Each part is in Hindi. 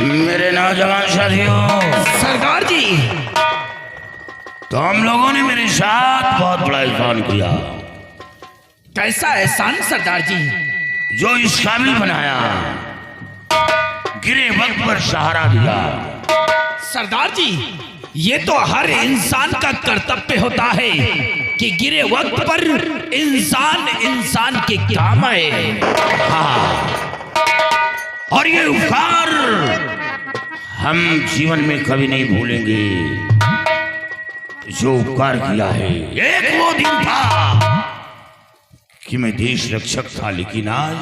मेरे नौजवान साथियों, सरदार जी, तो हम लोगों ने मेरे साथ बहुत बड़ा एहसान किया। कैसा एहसान सरदार जी? जो इस काबिल बनाया, गिरे वक्त पर सहारा दिया। सरदार जी, ये तो हर इंसान का कर्तव्य होता है कि गिरे वक्त पर इंसान के काम आए। हाँ, और ये उपकार हम जीवन में कभी नहीं भूलेंगे जो उपकार किया है। एक वो दिन था कि मैं देश रक्षक था, लेकिन आज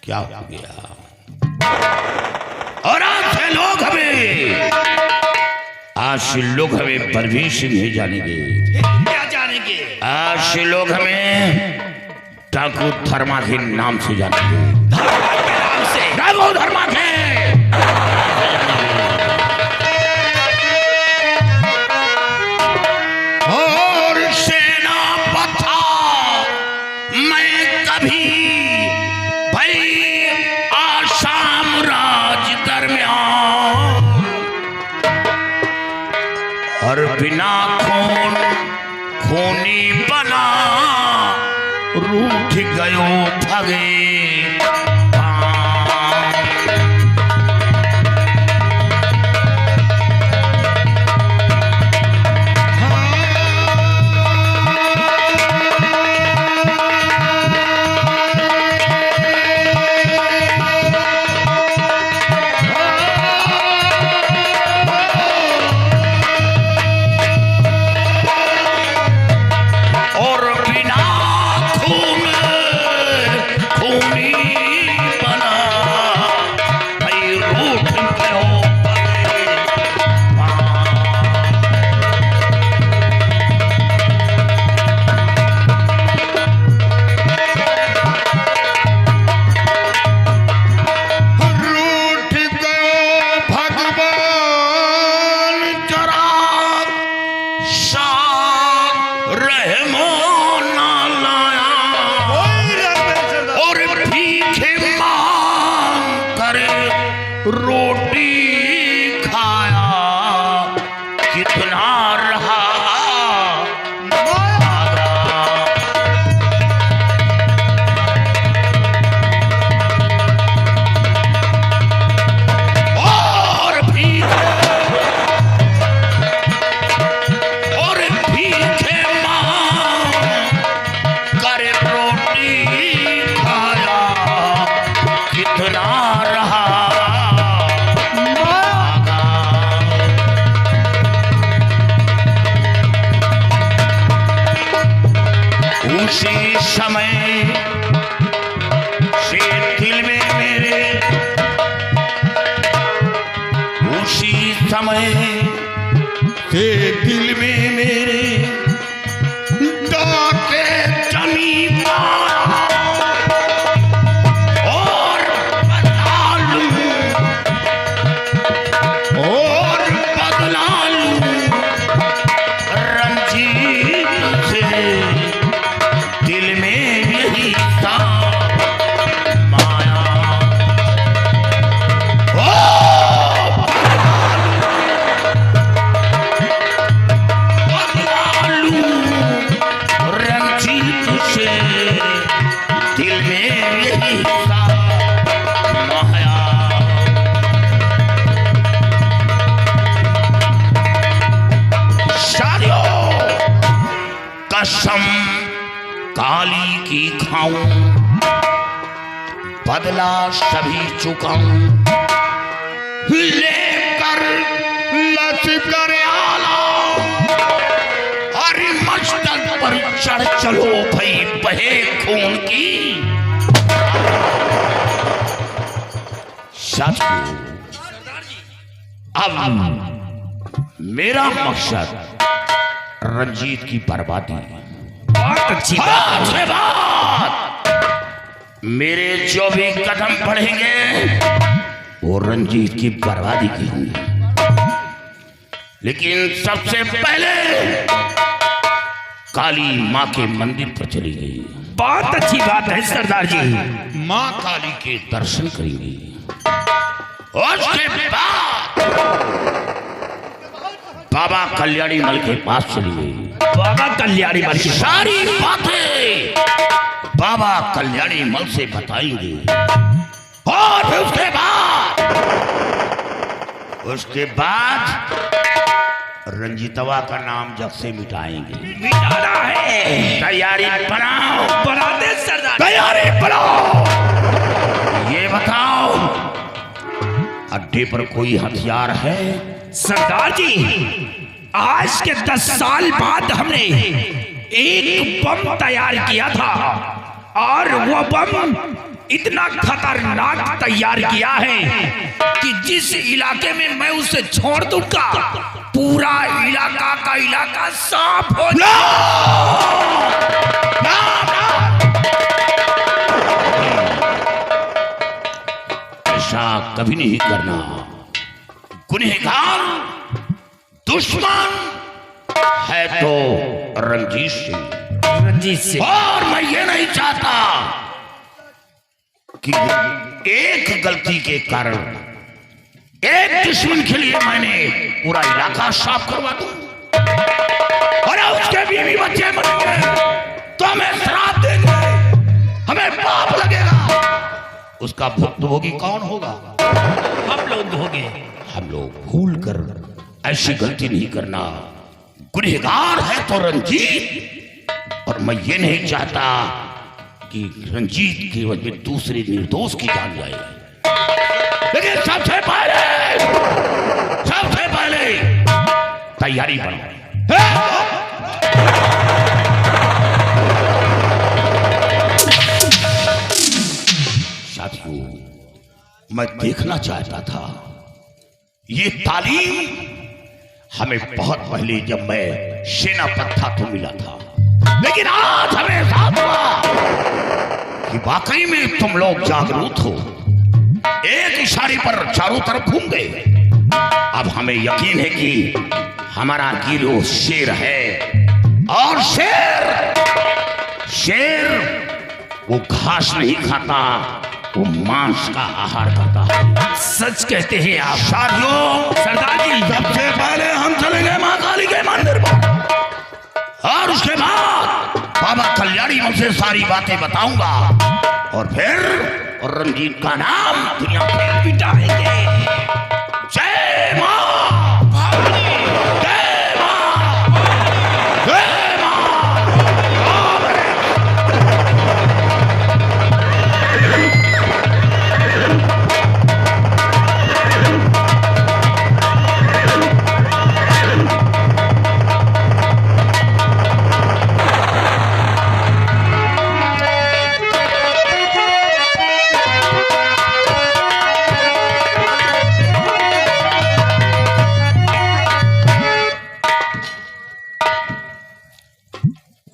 क्या हो गया। और आज से लोग हमें परवेश नहीं जानेंगे। क्या जानेंगे? आज से लोग हमें डाकू धर्मा के नाम से जानेंगे। धर्मा के नाम से? डाकू धर्मा के। और सेनापति मैं कभी भाई आसाम राज दरमियान, और बिना खूनी बना रूठ गयो भगे। रोटी खाया कितना रहा और भीखे मां करे रोटी खाया कितना रहा। उसी समय से दिल में मेरे, उसी समय से दिल में मेरे डाके जमी और बदला लूं रंजीत से। दिल में यही था माया, रंजीत से। दिल में यही था माया। साथियों, कसम काली की खाऊं, बदला सभी चुकाऊं, लेकर लश्कर आला, अरे मस्तक पर चढ़ चलो भाई बहे खून की। साथियों, अब मेरा मकसद रंजीत की बर्बादी। बहुत अच्छी बात। मेरे जो भी कदम बढ़ेंगे वो रंजीत की बर्बादी की होंगी, लेकिन सबसे पहले काली माँ के मंदिर पर चली गई। बहुत अच्छी बात है सरदार जी। माँ काली के दर्शन करेंगे उसके बाद बाबा कल्याणी मल के पास चली गई। बाबा कल्याणी मल की सारी बातें बाबा कल्याणी मल से बताएंगे और फिर उसके बाद रंजीतवा का नाम जग से मिटाएंगे। मिटाना है। तैयारी बनाओ। बनाते सरदार। तैयारी बनाओ। ये बताओ अड्डे पर कोई हथियार है? सरदार जी, आज के 10 साल बाद हमने एक बम तैयार किया था और वो बम इतना खतरनाक तैयार किया है कि जिस इलाके में मैं उसे छोड़ दूंगा पूरा इलाका का इलाका साफ हो ऐसा कभी नहीं करना। गुनहगार दुश्मन है तो रंजीत सिंह, और मैं ये नहीं चाहता कि एक गलती के कारण एक दुश्मन के लिए मैंने पूरा इलाका साफ करवा दूं और उसके बीवी बच्चे मरेंगे तो हमें श्राप देंगे, हमें पाप लगेगा। उसका भुक्तभोगी कौन होगा? हम लोग होंगे। हम लोग भूल कर ऐसी गलती नहीं करना। गुनहगार है तो रंजीत, और मैं ये नहीं चाहता कि रंजीत की वजह दूसरे निर्दोष की जान जाए। लेकिन सबसे पहले तैयारी बनाओ। साथियों, मैं देखना चाहता था ये तालीम हमें बहुत पहले जब मैं सेनापति था तो मिला था, लेकिन आज हमें एहसास हुआ कि वाकई में तुम लोग जागरूक हो। एक इशारे पर चारों तरफ घूम गए। अब हमें यकीन है कि हमारा गिरोह शेर है, और शेर वो घास नहीं खाता, वो मांस का आहार करता है। सच कहते हैं आप साथियों। सरदार जी, सबसे पहले हम चलेंगे मां काली के मंदिर पर, और उसके बाद बाबा कल्याणी मुझसे सारी बातें बताऊंगा, और फिर रंजीत का नाम दुनिया में मिटाएंगे। जय मां, जय मां, जय मां।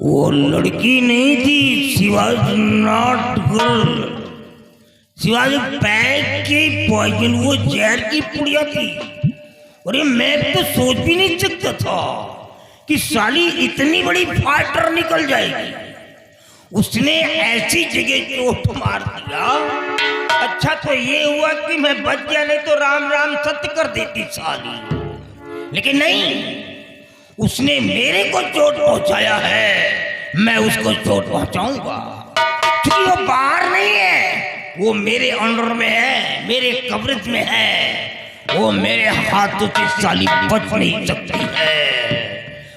वो लड़की नहीं थी, she was not girl, she was pack की पॉइजन, वो जहर की पुड़िया थी। और ये मैं तो सोच भी नहीं सकता था कि साली इतनी बड़ी फाइटर निकल जाएगी। उसने ऐसी जगह चोट मार दिया। अच्छा तो ये हुआ कि मैं बच गया, नहीं तो राम राम सत्य कर देती साली। लेकिन नहीं, उसने मेरे को चोट पहुंचाया है, मैं उसको चोट पहुंचाऊंगा। क्योंकि वो बाहर नहीं है, वो मेरे अंडर में है, मेरे कवरेज में है। वो मेरे हाथों से साली बच नहीं सकती है।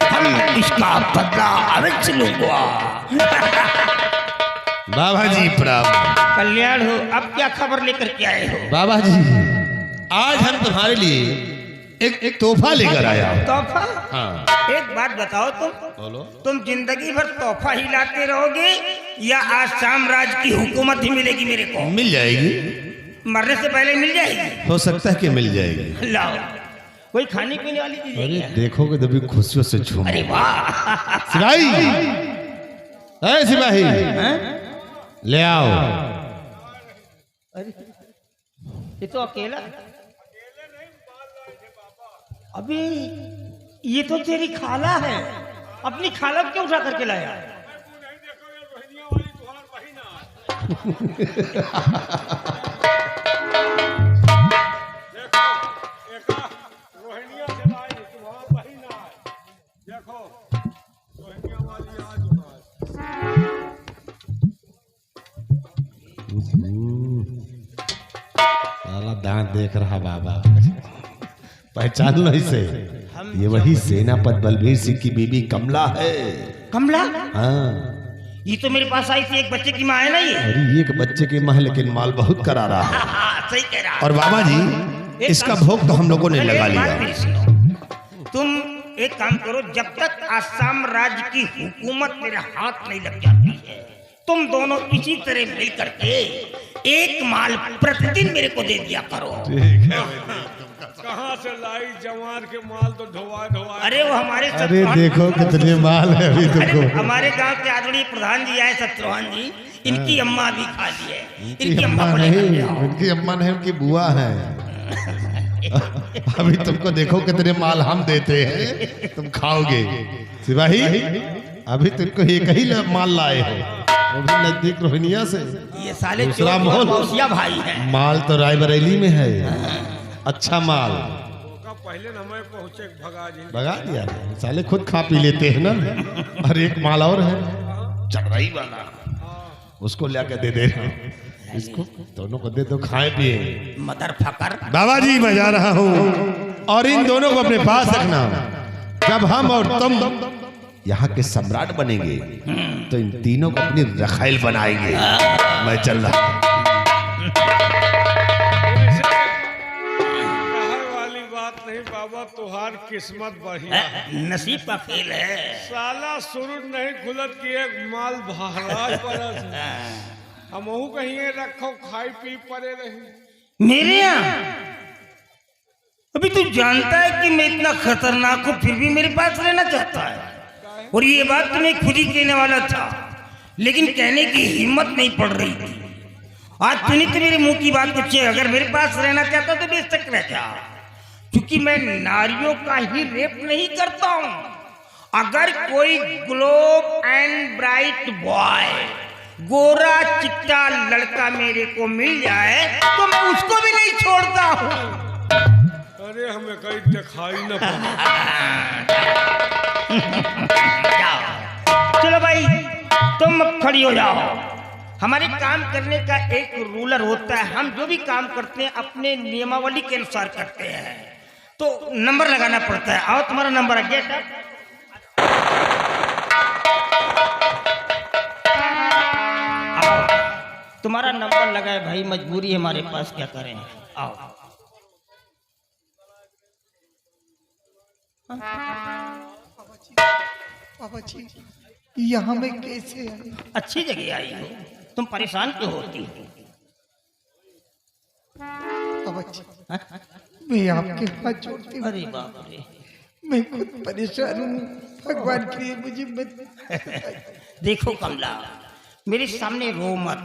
हम इसका बदला अवश्य लूंगा। बाबा जी प्रणाम। कल्याण हो। अब क्या खबर लेकर के आए हो? बाबा जी, आज हम तुम्हारे लिए एक तोहफा लेकर आया हूं। तोहफा? हाँ। एक बात बताओ, बोलो। तुम जिंदगी भर तोहफा ही लाते रहोगे या आज साम्राज्य की हुकूमत ही मिलेगी मेरे को? मिल जाएगी, मरने से पहले मिल जाएगी। हो सकता है कि मिल जाएगी। लाओ, कोई खाने पीने वाली चीज अरे है? देखोगे तभी खुशियों से झूम। अरे वाह। सिपाही, अरे सिपाही, ले आओ। अरे ये तो अकेला। अभी ये तो तेरी खाला है, अपनी खाला क्यों उठा करके लाया? कहाँ देख रहा बाबा, पहचान लो इसे, ये वही सेनापति बलबीर सिंह की बीबी कमला है। कमला? हाँ, ये तो मेरे पास आई थी, एक बच्चे की माँ है ना ये। अरे एक बच्चे की माँ है, लेकिन माल बहुत करा रहा है। सही कह रहा। और बाबा जी इसका भोग तो हम लोगों ने लगा लिया। तुम एक काम करो, जब तक आसाम राज्य की हुकूमत मेरे हाथ नहीं लग जाती है, तुम दोनों इसी तरह मिल करके एक माल प्रतिदिन मेरे को दे दिया करो। कहाँ से लाई जवान के माल तो ढोवा ढोवा। अरे वो हमारे अरे देखो कितने माल है अभी तुमको। हमारे गांव के आदरणीय प्रधान जी आए सत्यवान जी, इनकी अम्मा भी खा ली है। इनकी अम्मा नहीं, इनकी अम्मा नहीं, उनकी बुआ है। अभी तुमको देखो कितने माल हम देते हैं, तुम खाओगे। सिपाही अभी तुमको एक ही माल लाए हो, वो भी नजदीक रोहिनिया से। ये साले दूसरा माल भाई है। माल तो रायबरेली में है, अच्छा माल। पहले न मैं पहुंचे भगा दिया, साले खुद खा पी लेते हैं ना। और एक माल और है चढ़ाई वाला, उसको लाके दे दे, इसको दोनों को दे दो, खाए पिए। Mother fucker. बाबा जी मैं जा रहा हूँ, और इन दोनों को अपने पास रखना। जब हम और तुम यहाँ के सम्राट बनेंगे तो इन तीनों को अपनी रखाइल बनाएंगे। मैं चल रहा हूँ। वाली बात नहीं बाबा, तुहार किस्मत बढ़िया है। नसीब का खेल है। साला सूरज नहीं खुलत की एक माल महाराज परस हमहू कहीं रखो, खाई पी परे रही। मेरे यहाँ अभी तू जानता है कि मैं इतना खतरनाक हूँ, फिर भी मेरे पास रहना चाहता है। और ये बात तुम्हें खुद ही कहने वाला था, लेकिन कहने की हिम्मत नहीं पड़ रही थी। आज तूने तो मेरे मुंह की बात पूछी, अगर मेरे पास रहना चाहता तो बेशक रह जा, क्योंकि मैं नारियों का ही रेप नहीं करता हूँ। अगर कोई ग्लोब एंड ब्राइट बॉय, गोरा चिट्टा लड़का मेरे को मिल जाए तो मैं उसको भी नहीं छोड़ता हूँ। अरे हमें कहीं दिखाई न पड़ा। चलो भाई तुम खड़ी हो जाओ। हमारे काम करने का एक रूलर होता है, हम जो भी काम करते हैं अपने नियमावली के अनुसार करते हैं, तो नंबर लगाना पड़ता है। आओ तुम्हारा नंबर आ गया। तुम्हारा नंबर लगा है भाई, मजबूरी है हमारे पास, क्या करें। आओ। पापा जी यहाँ में कैसे आई? अच्छी जगह आई हो, तुम परेशान क्यों होती हो? पापा जी मैं आपके हाथ जोड़ती हूँ। अरे बाप रे, मैं खुद परेशान हूँ, भगवान के लिए मुझे मत। देखो कमला, मेरे सामने रो मत।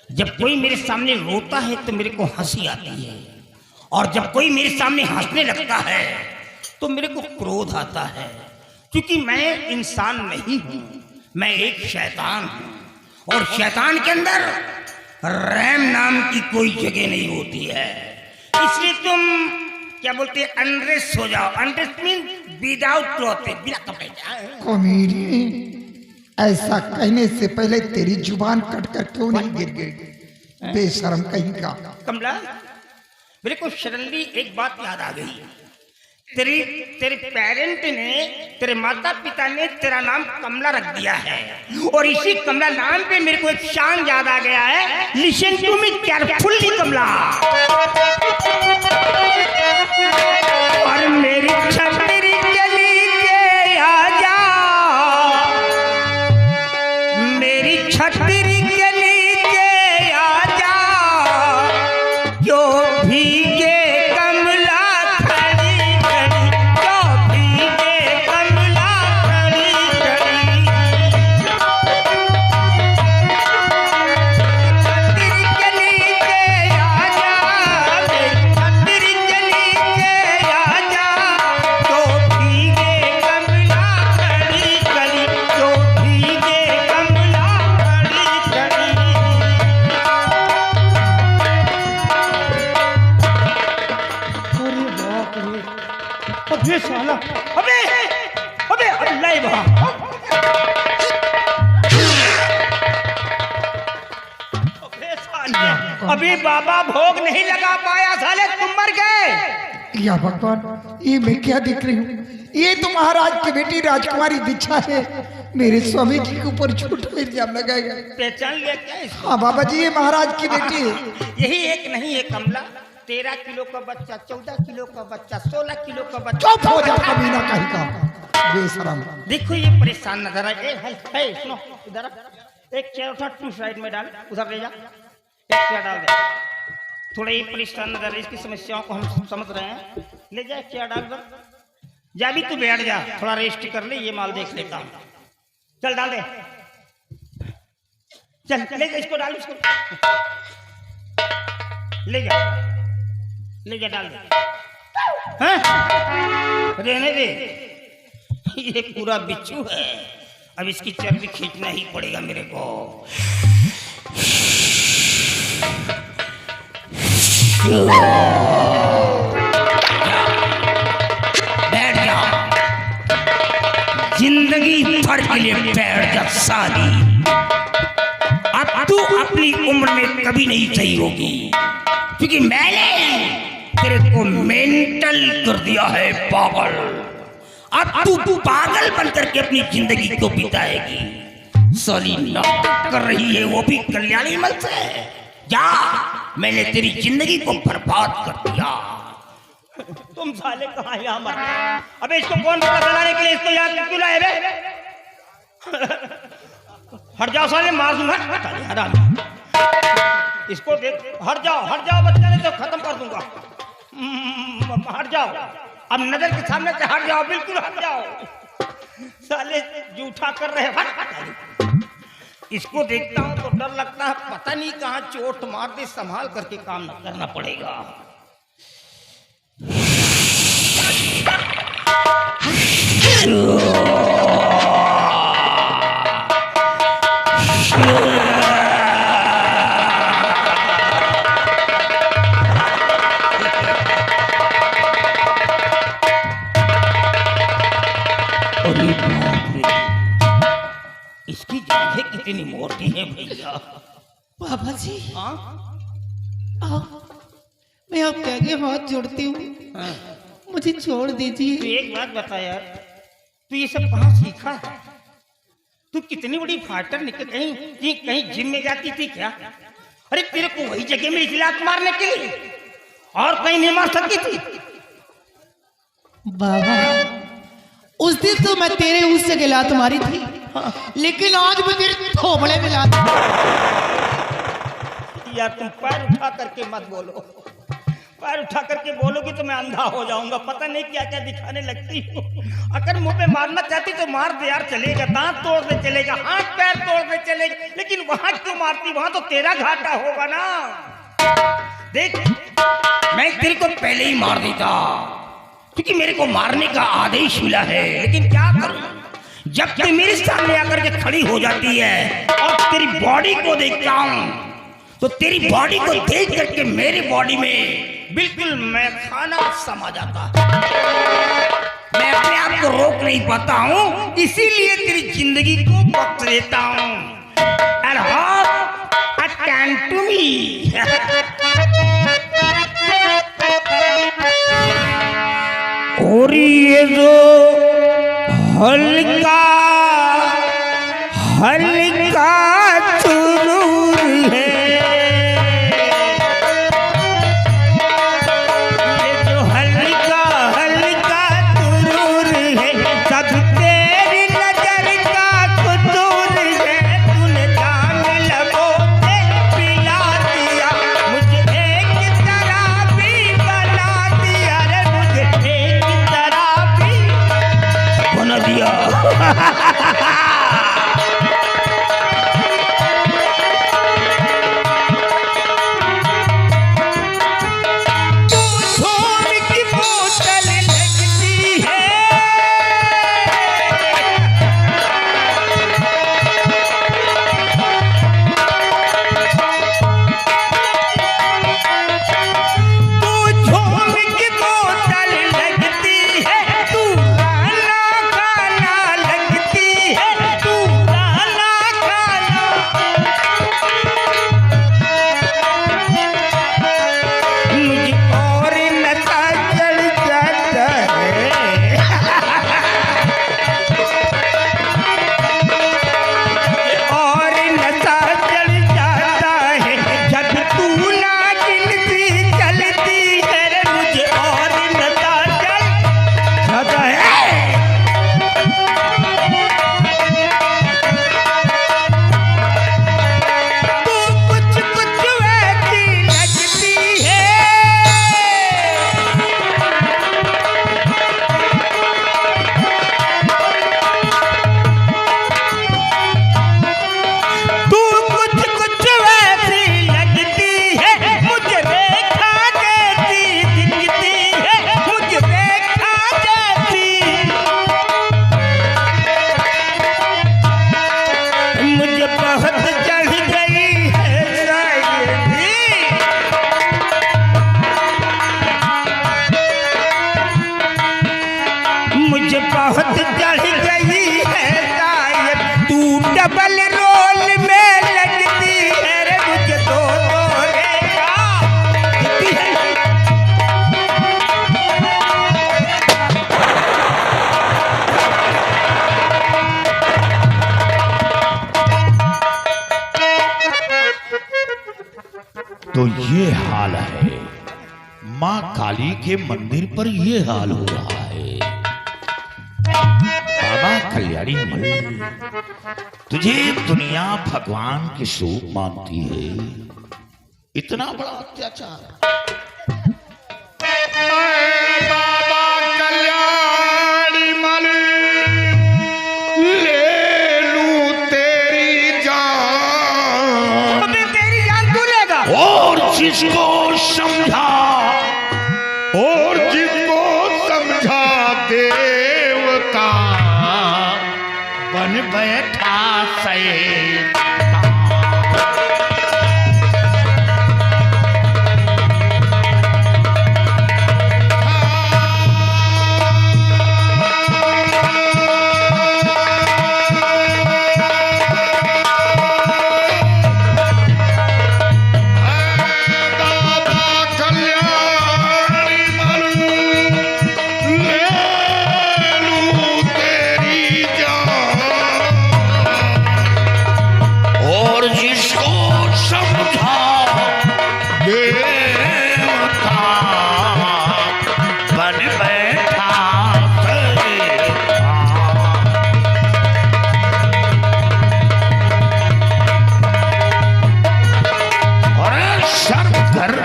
जब कोई मेरे सामने रोता है तो मेरे को हंसी आती है, और जब कोई मेरे सामने हंसने लगता है तो मेरे को क्रोध आता है, क्योंकि मैं इंसान नहीं हूं, मैं एक शैतान हूं, और शैतान के अंदर रैम नाम की कोई जगह नहीं होती है। इसलिए तुम क्या बोलते हैं, अनड्रेस हो जाओ। अनड्रेस मीन विदाउट क्लॉथ, बिना कपड़े। कमीनी, ऐसा कहने से पहले तेरी जुबान कट कर क्यों नहीं गिर गई, बेशरम कहीं का। कमला, मेरे को सडनली एक बात याद आ गई। तेरे पेरेंट ने, तेरे माता पिता ने तेरा नाम कमला रख दिया है, और इसी कमला नाम पे मेरे को एक शान याद आ गया है। लिसन टू मी केयरफुली कमला। और मेरी छतरी गली के आजा, मेरी छतरी गली के आजा, जो भीगे भगवान, अभी बाबा भोग नहीं लगा पाया, साले तुम मर गए। या भगवान, ये मैं क्या देख रही हूँ? ये तो महाराज की बेटी राजकुमारी दीक्षा है। मेरे स्वामी जी के ऊपर झूठा इल्जाम लगाएगा। पहचान लिया क्या इसको? हाँ बाबा जी, ये महाराज की बेटी है। यही एक नहीं है कमला, 13 किलो का बच्चा, 14 किलो का बच्चा, 16 किलो का बच्चा। चुप हो जा कमीना कहीं का बेशरम। देखो ये परेशान नजर आए। है सुनो, इधर एक चेयर उठा, तू साइड में डाल, उधर ले जा, एक चेयर डाल दे। थोड़ा ये परेशान नजर आए, इसकी समस्याओं को हम समझ रहे हैं। ले जा, चेयर डाल दो, जा भी तू बैठ जा, थोड़ा रेस्ट कर ले, ये माल देख लेता हूँ। चल डाल दे, चल ले जा इसको, डाल इसको, ले जा, ले जा, डाल दे। हाँ? रहने दे, ये पूरा बिच्छू है, अब इसकी चर्बी खींचना ही पड़ेगा मेरे को। बैठ जा, जिंदगी भर के लिए बैठ जा साली। अब तू अपनी उम्र में कभी नहीं सही होगी, क्योंकि मैंने तेरे को मेंटल कर दिया है पागल। अब तू पागल बनकर के अपनी जिंदगी को बिताएगी। साली नाटक कर रही है, वो भी कल्याणी मल से। जा, मैंने तेरी जिंदगी को बर्बाद कर दिया। तुम साले कहाँ यहाँ मर गए? अबे इसको कौन पता चलाने के लिए इसको याद क्यों लाए बे? हट जाओ साले, मार दूंगा हराम। इसको देख, हट जाओ बच्चा, नहीं तो खत्म कर दूंगा। हट जाओ, अब नजर के सामने से हट जाओ, बिल्कुल हट जाओ। साले जूठा कर रहे हैं। इसको देखता हूं तो डर लगता है, पता नहीं कहाँ चोट मार दे, संभाल करके काम करना पड़ेगा। इसकी जांघें कितनी मोटी है भैया। बाबा जी, हाँ? मैं आपके आगे हाथ जोड़ती हूँ, हाँ। मुझे छोड़ दीजिए। तू एक बात बता यार, तू ये सब कहाँ सीखा है? तू कितनी बड़ी फाइटर निकल, कहीं जिम में जाती थी क्या? अरे तेरे को वही जगह में इजलात मारने के लिए, और कहीं नहीं मार सकती थी? बाबा, उस दिन तो मैं तेरे उस जगह लात मारी थी, लेकिन आज मैं तेरे थोबड़े में लात। यार तुम पैर उठा करके मत बोलो, पैर उठा करके बोलोगे तो मैं अंधा हो जाऊंगा। पता नहीं क्या क्या दिखाने लगती हो। अगर मुंह पे मारना चाहती तो मार दे यार, चलेगा, दांत तोड़ दे चलेगा, हाथ पैर तोड़ दे चलेगा, लेकिन वहां क्यों मारती? वहां तो तेरा घाटा होगा ना। देख, मैं तेरे को पहले ही मार देता, क्योंकि मेरे को मारने का आदेश मिला है। लेकिन क्या करूं, जब तू मेरे सामने आकर के खड़ी हो जाती है और तेरी बॉडी को देखता हूं, तो तेरी बॉडी को देख करके मेरी बॉडी में बिल्कुल मैं खाना समा जाता है। मैं अपने आप को रोक नहीं पाता हूं, इसीलिए तेरी जिंदगी को वक्त देता हूं। And hope attend to me। और ये जो हल्का हल्का सुरूर है, ये जो हल्का हल्का सुरूर है, सब तेरी नजर का कसूर है। तूने जान लगो से पिला दिया, मुझे एक तरह भी बना दिया रे, मुझे एक तरह भी बना दिया। माँ काली के मंदिर पर ये हाल हो रहा है। बाबा कल्याणी मल, तुझे दुनिया भगवान के स्वरूप मानती है, इतना बड़ा अत्याचार। बाबा कल्याणी मल, ले लूं तेरी जान। अबे तेरी जान तू लेगा। और जिसको समझा, और जिसको समझा देवता, बन बैठा शैतान।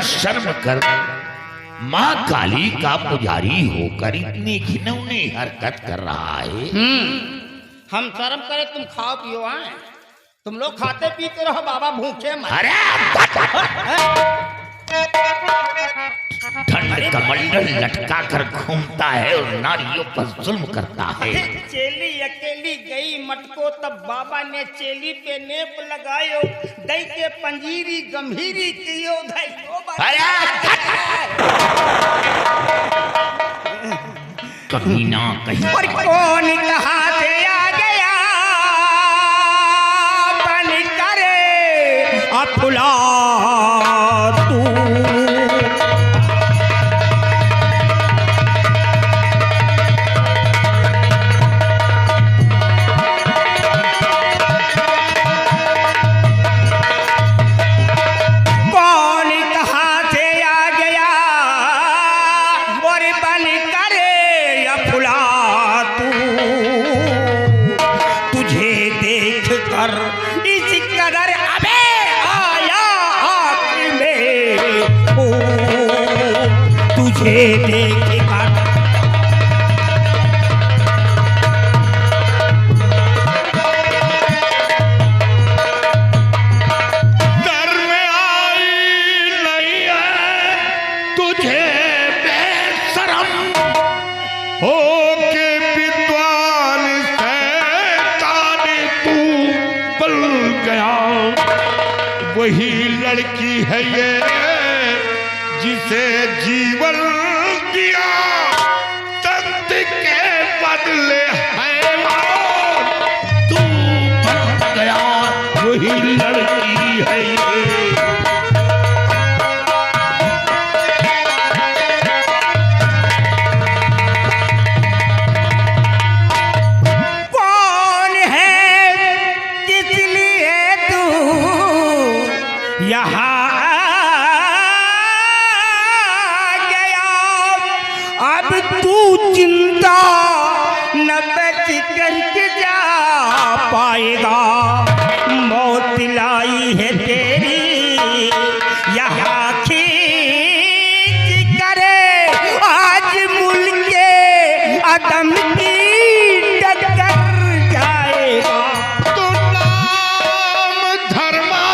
शर्म कर, माँ काली का पुजारी होकर इतनी घिनौनी हरकत कर रहा है। हम शर्म करे, तुम खाओ पियो आए, तुम लोग खाते पीते रहो, बाबा भूखे मर। अरे ठंड कमंडल लटका कर घूमता है और नारियों पर जुल्म करता है। चेली अकेली गई मटको, तब बाबा ने चेली पे नेप लगायो, दई के पंजीरी गंभीरी कियो धइयो। कहीं ना कहीं और कौन कहाँ से आ गया बन करे अफला तू। इस कदर अबे आया आँख में ओ, तुझे देखकर दर में आई नहीं है तुझे बेशरम हो के विद्वान शैतान तू बल गया। वही लड़की है ये जिसे जीवन दिया, तख्त के बदले हैवान तू बन गया। वही लड़की है ये। कौन है किस लिए तू यहाँ गया, अब तू चिंता न बच करके जा पाएगा। मौत लाई है तेरी यहाँ खींच करे, आज मुल्के अदम की टक्कर जाएगा। तो नाम धर्मा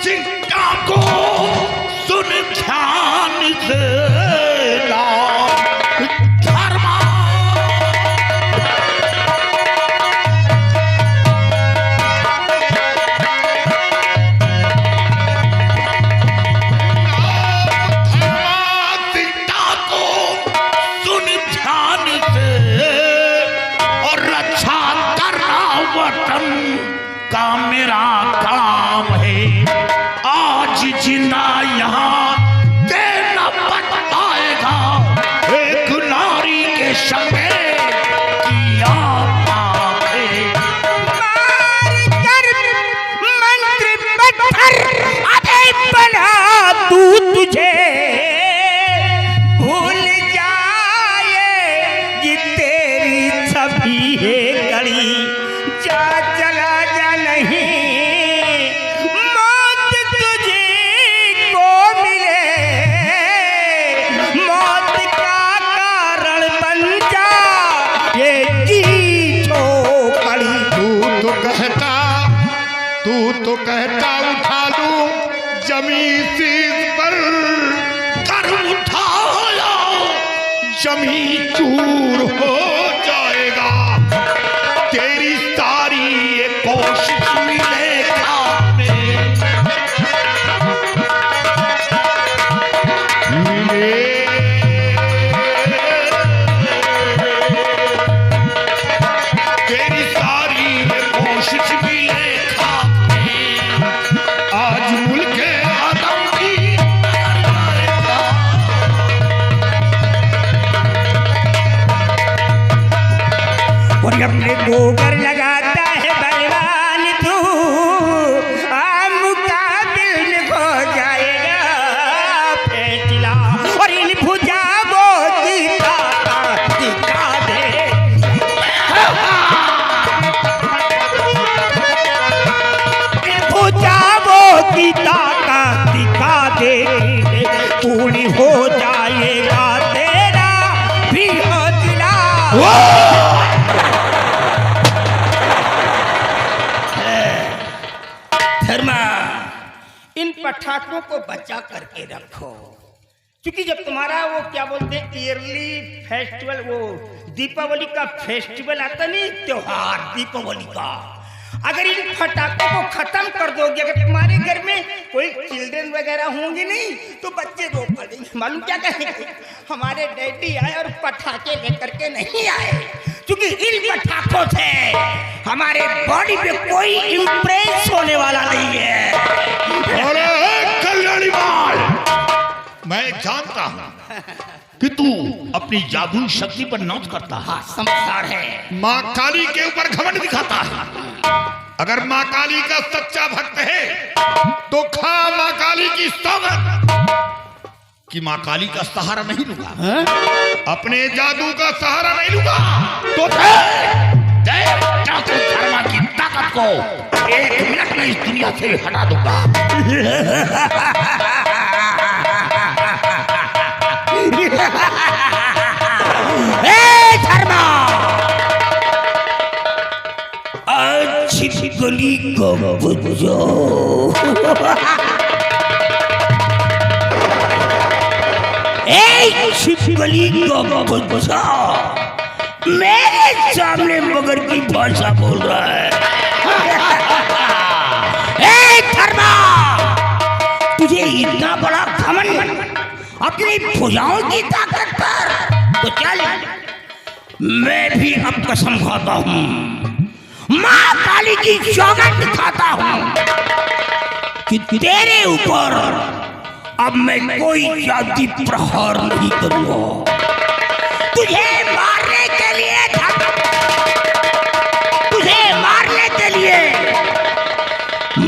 चिंता को सुन ध्यान से नाम धर्मा। चमी चूर हो जाएगा। तेरी सारी ये कोशिश मिले काम में, मिले तेरी सारी ये कोशिश मिले काम में। आज मुल्क आदम की और अपने गोबर लगाता है बलवान तू, मुकाबिल में हो जाएगा फैसला। और इन भुजाओं की ताकत दिखा दे, इन भुजाओं की ताकत दिखा दे, पूरी हो जाएगा तेरा भी हौसला। धर्मा, इन पटाखों को बचा करके रखो, क्योंकि जब तुम्हारा वो क्या बोलते हैं ईयरली फेस्टिवल, वो दीपावली का फेस्टिवल आता नहीं, त्योहार दीपावली का, अगर इन पटाखों को खत्म कर दोगे, अगर तुम्हारे घर में कोई चिल्ड्रन वगैरह होंगे नहीं तो बच्चे रो पड़ेंगे। मालूम क्या कहेंगे, हमारे डैडी आए और पटाखे लेकर के नहीं आए, क्योंकि इन पटाखों से हमारे बॉडी पे कोई इम्प्रेस होने वाला नहीं है। अरे कल्याणी माल, मैं जानता हूं कि तू अपनी जादू शक्ति पर नाच करता है, समझदार है। माँ काली के ऊपर घमंड दिखाता है। अगर माँ काली का सच्चा भक्त है तो खा माँ काली की सौगंध कि माँ काली का सहारा नहीं लूंगा, अपने जादू का सहारा नहीं लूंगा, तो धर्मा की ताकत को 1 मिनट में इस दुनिया से हटा दूंगा। धर्मा, अच्छी गली को बुझो, छिपकली को बुझो, मेरे सामने मगर की भाषा बोल रहा है। धर्मा, तुझे इतना बड़ा घमंड अपनी भुजाओं की ताकत पर, तो चल मैं भी अब कसम खाता हूँ, माँ काली की सौगंध खाता हूँ कि तेरे ऊपर अब मैं कोई जाति प्रहार नहीं करूँगा। तुझे मारने के लिए, तुझे मारने के लिए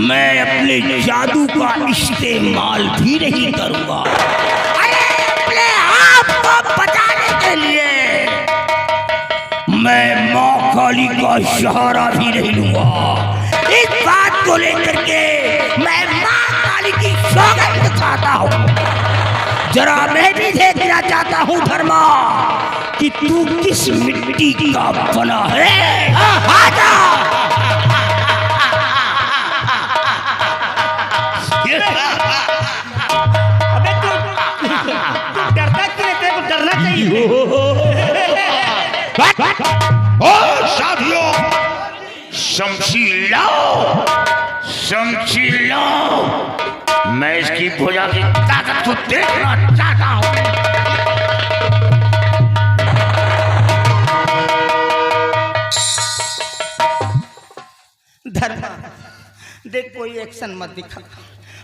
मैं अपने जादू का इस्तेमाल भी नहीं करूँगा। अपने आप को बचाने के लिए मैं माँ काली का सहारा भी नहीं लूंगा। इस बात को लेकर के मैं माँ काली की सौगंध खाता हूँ। जरा मैं भी देखना चाहता हूँ धर्मा कि तू किस मिट्टी का बना है। आजा। अबे तू डरता क्यों? तेरे को डरना चाहिए। ओ साथियों, शमशीर लाओ, शमशीर लाओ, मैं इसकी भुजा की ताकत को देखना चाहता हूँ। धर्मा, देख कोई एक्शन मत दिखा।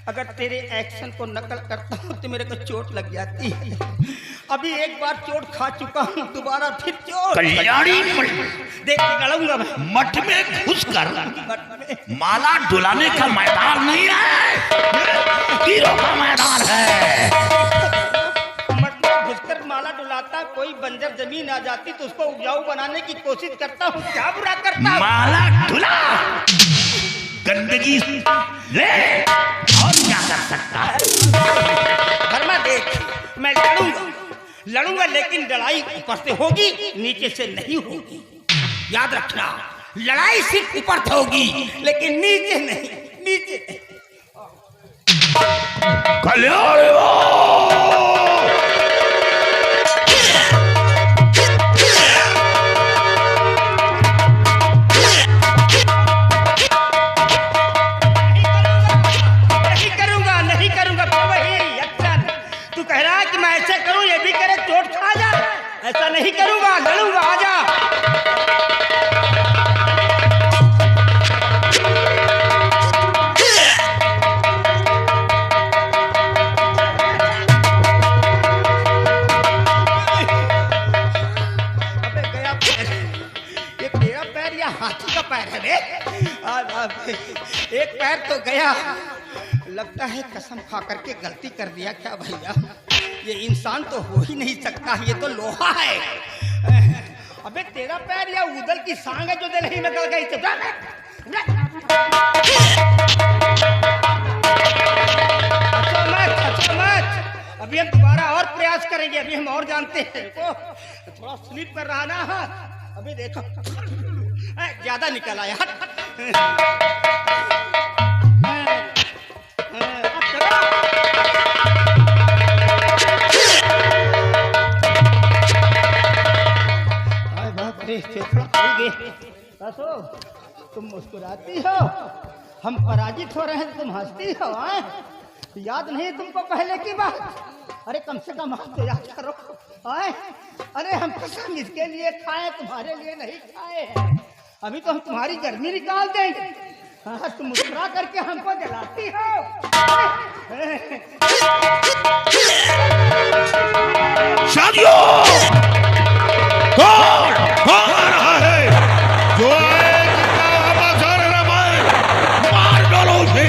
अगर तेरे एक्शन को नकल करता हूँ तो मेरे को चोट लग जाती है। अभी एक बार चोट खा चुका हूँ, दोबारा फिर चोट। कल्याणी देख लड़ूंगा मैं। मठ में घुसकर माला डुलाने का मैदान नहीं है, तीरों का मैदान है। मठ में घुसकर माला डुलाता, कोई बंजर जमीन आ जाती तो उसको उपजाऊ बनाने की कोशिश करता हूँ। क्या बुरा करता हूँ? माला डुला, गंदगी ले, और क्या कर सकता है? धर्मा देख, मैं लड़ूंगा लेकिन लड़ाई ऊपर से होगी, नीचे से नहीं होगी। याद रखना, लड़ाई सिर्फ ऊपर से होगी लेकिन नीचे नहीं, नीचे नहीं। कल्याणी ऐसा नहीं करूंगा, लड़ूंगा, आजा। अबे गया पैर, ये तेरा पैर या हाथी का पैर है बे? एक पैर तो गया। लगता है कसम खा करके गलती कर दिया क्या भैया? ये इंसान तो हो ही नहीं सकता, ये तो लोहा है। अबे तेरा पैर या उदल की सांग है जो दिल ही में गल गई थी। अच्छा मत, अभी हम दोबारा और प्रयास करेंगे, अभी हम और जानते हैं। देखो थोड़ा स्लिप कर रहा ना हाथ, अभी देखो ज्यादा निकल आया। तुम मुस्कुराती हो, हम पराजित हो रहे हैं, तुम हंसती हो। याद नहीं तुमको पहले की बात? अरे कम से कम हाथ तो याद करो। अरे हम कसम इसके लिए खाए, तुम्हारे लिए नहीं खाए हैं। अभी तो हम तुम्हारी गर्मी निकाल देंगे। हाँ तुम मुस्कुरा करके हमको जलाती हो। शादियों कौन आ रहा है? जो मार डालो उसे।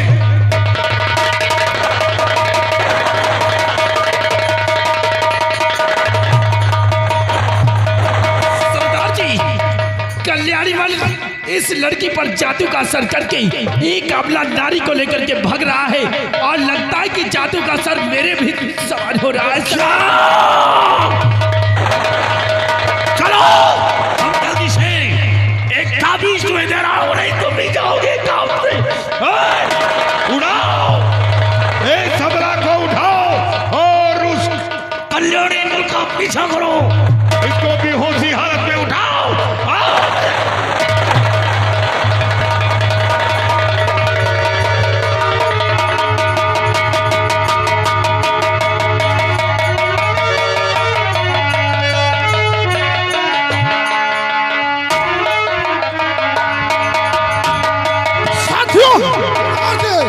सरदार जी, कल्याणी वाली इस लड़की पर जादू का असर करके एक अबला नारी को लेकर के भाग रहा है और लगता है कि जादू का असर मेरे भी सवार हो रहा है। चलो हम जल्दी से एक ताबीज तुम्हें दे रहा हूं, नहीं तुम भी जाओगे काम से। उठाओ एक सबला को, उठाओ और उस कल्याणी मुल्क का पीछा करो। इसको बेहोशी हालत में उठाओ।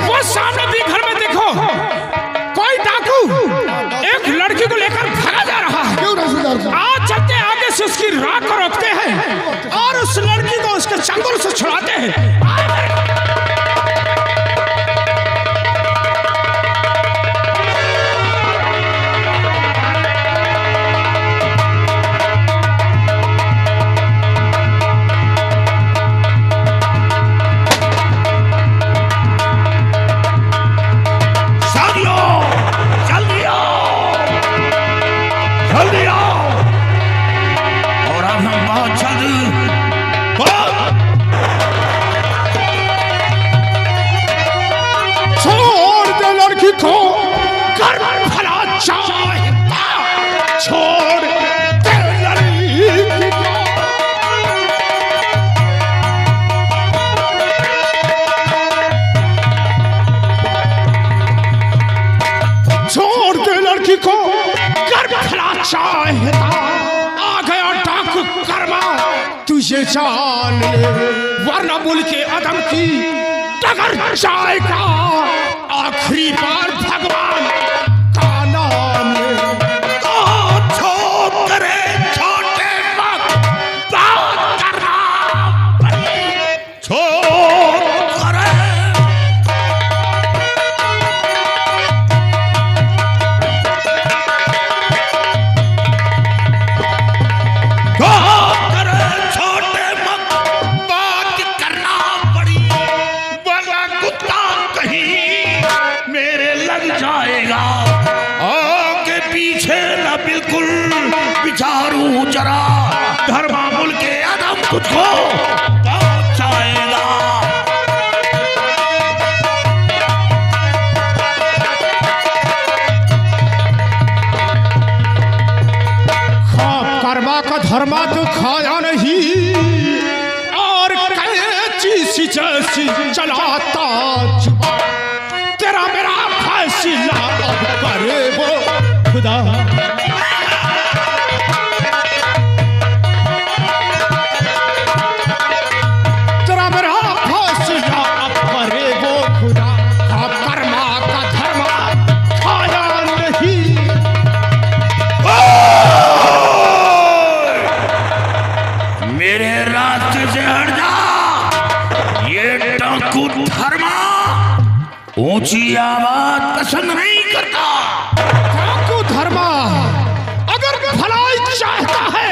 वो सामने भी घर में देखो, कोई डाकू एक लड़की को लेकर भागा जा रहा है। आज चलते आगे से उसकी राख को रोकते हैं और उस लड़की को उसके चंगुल से छुड़ाते हैं। तुझे जान ले वरना मुल्क के अदम की टगर जाएगा। आखिरी बार भगवान का नाम ले। करे छोटे वक्त बात करना करे। विचारू जरा धर्मामुल के आदम तुझको पहुंचाएगा। कर्मा का धर्मा तो खाया नहीं और कैची सी जैसी चलाता तेरा मेरा फैसला करे वो खुदा। ऊंची आवाज पसंद नहीं करता। डाकू धर्मा अगर भलाई चाहता है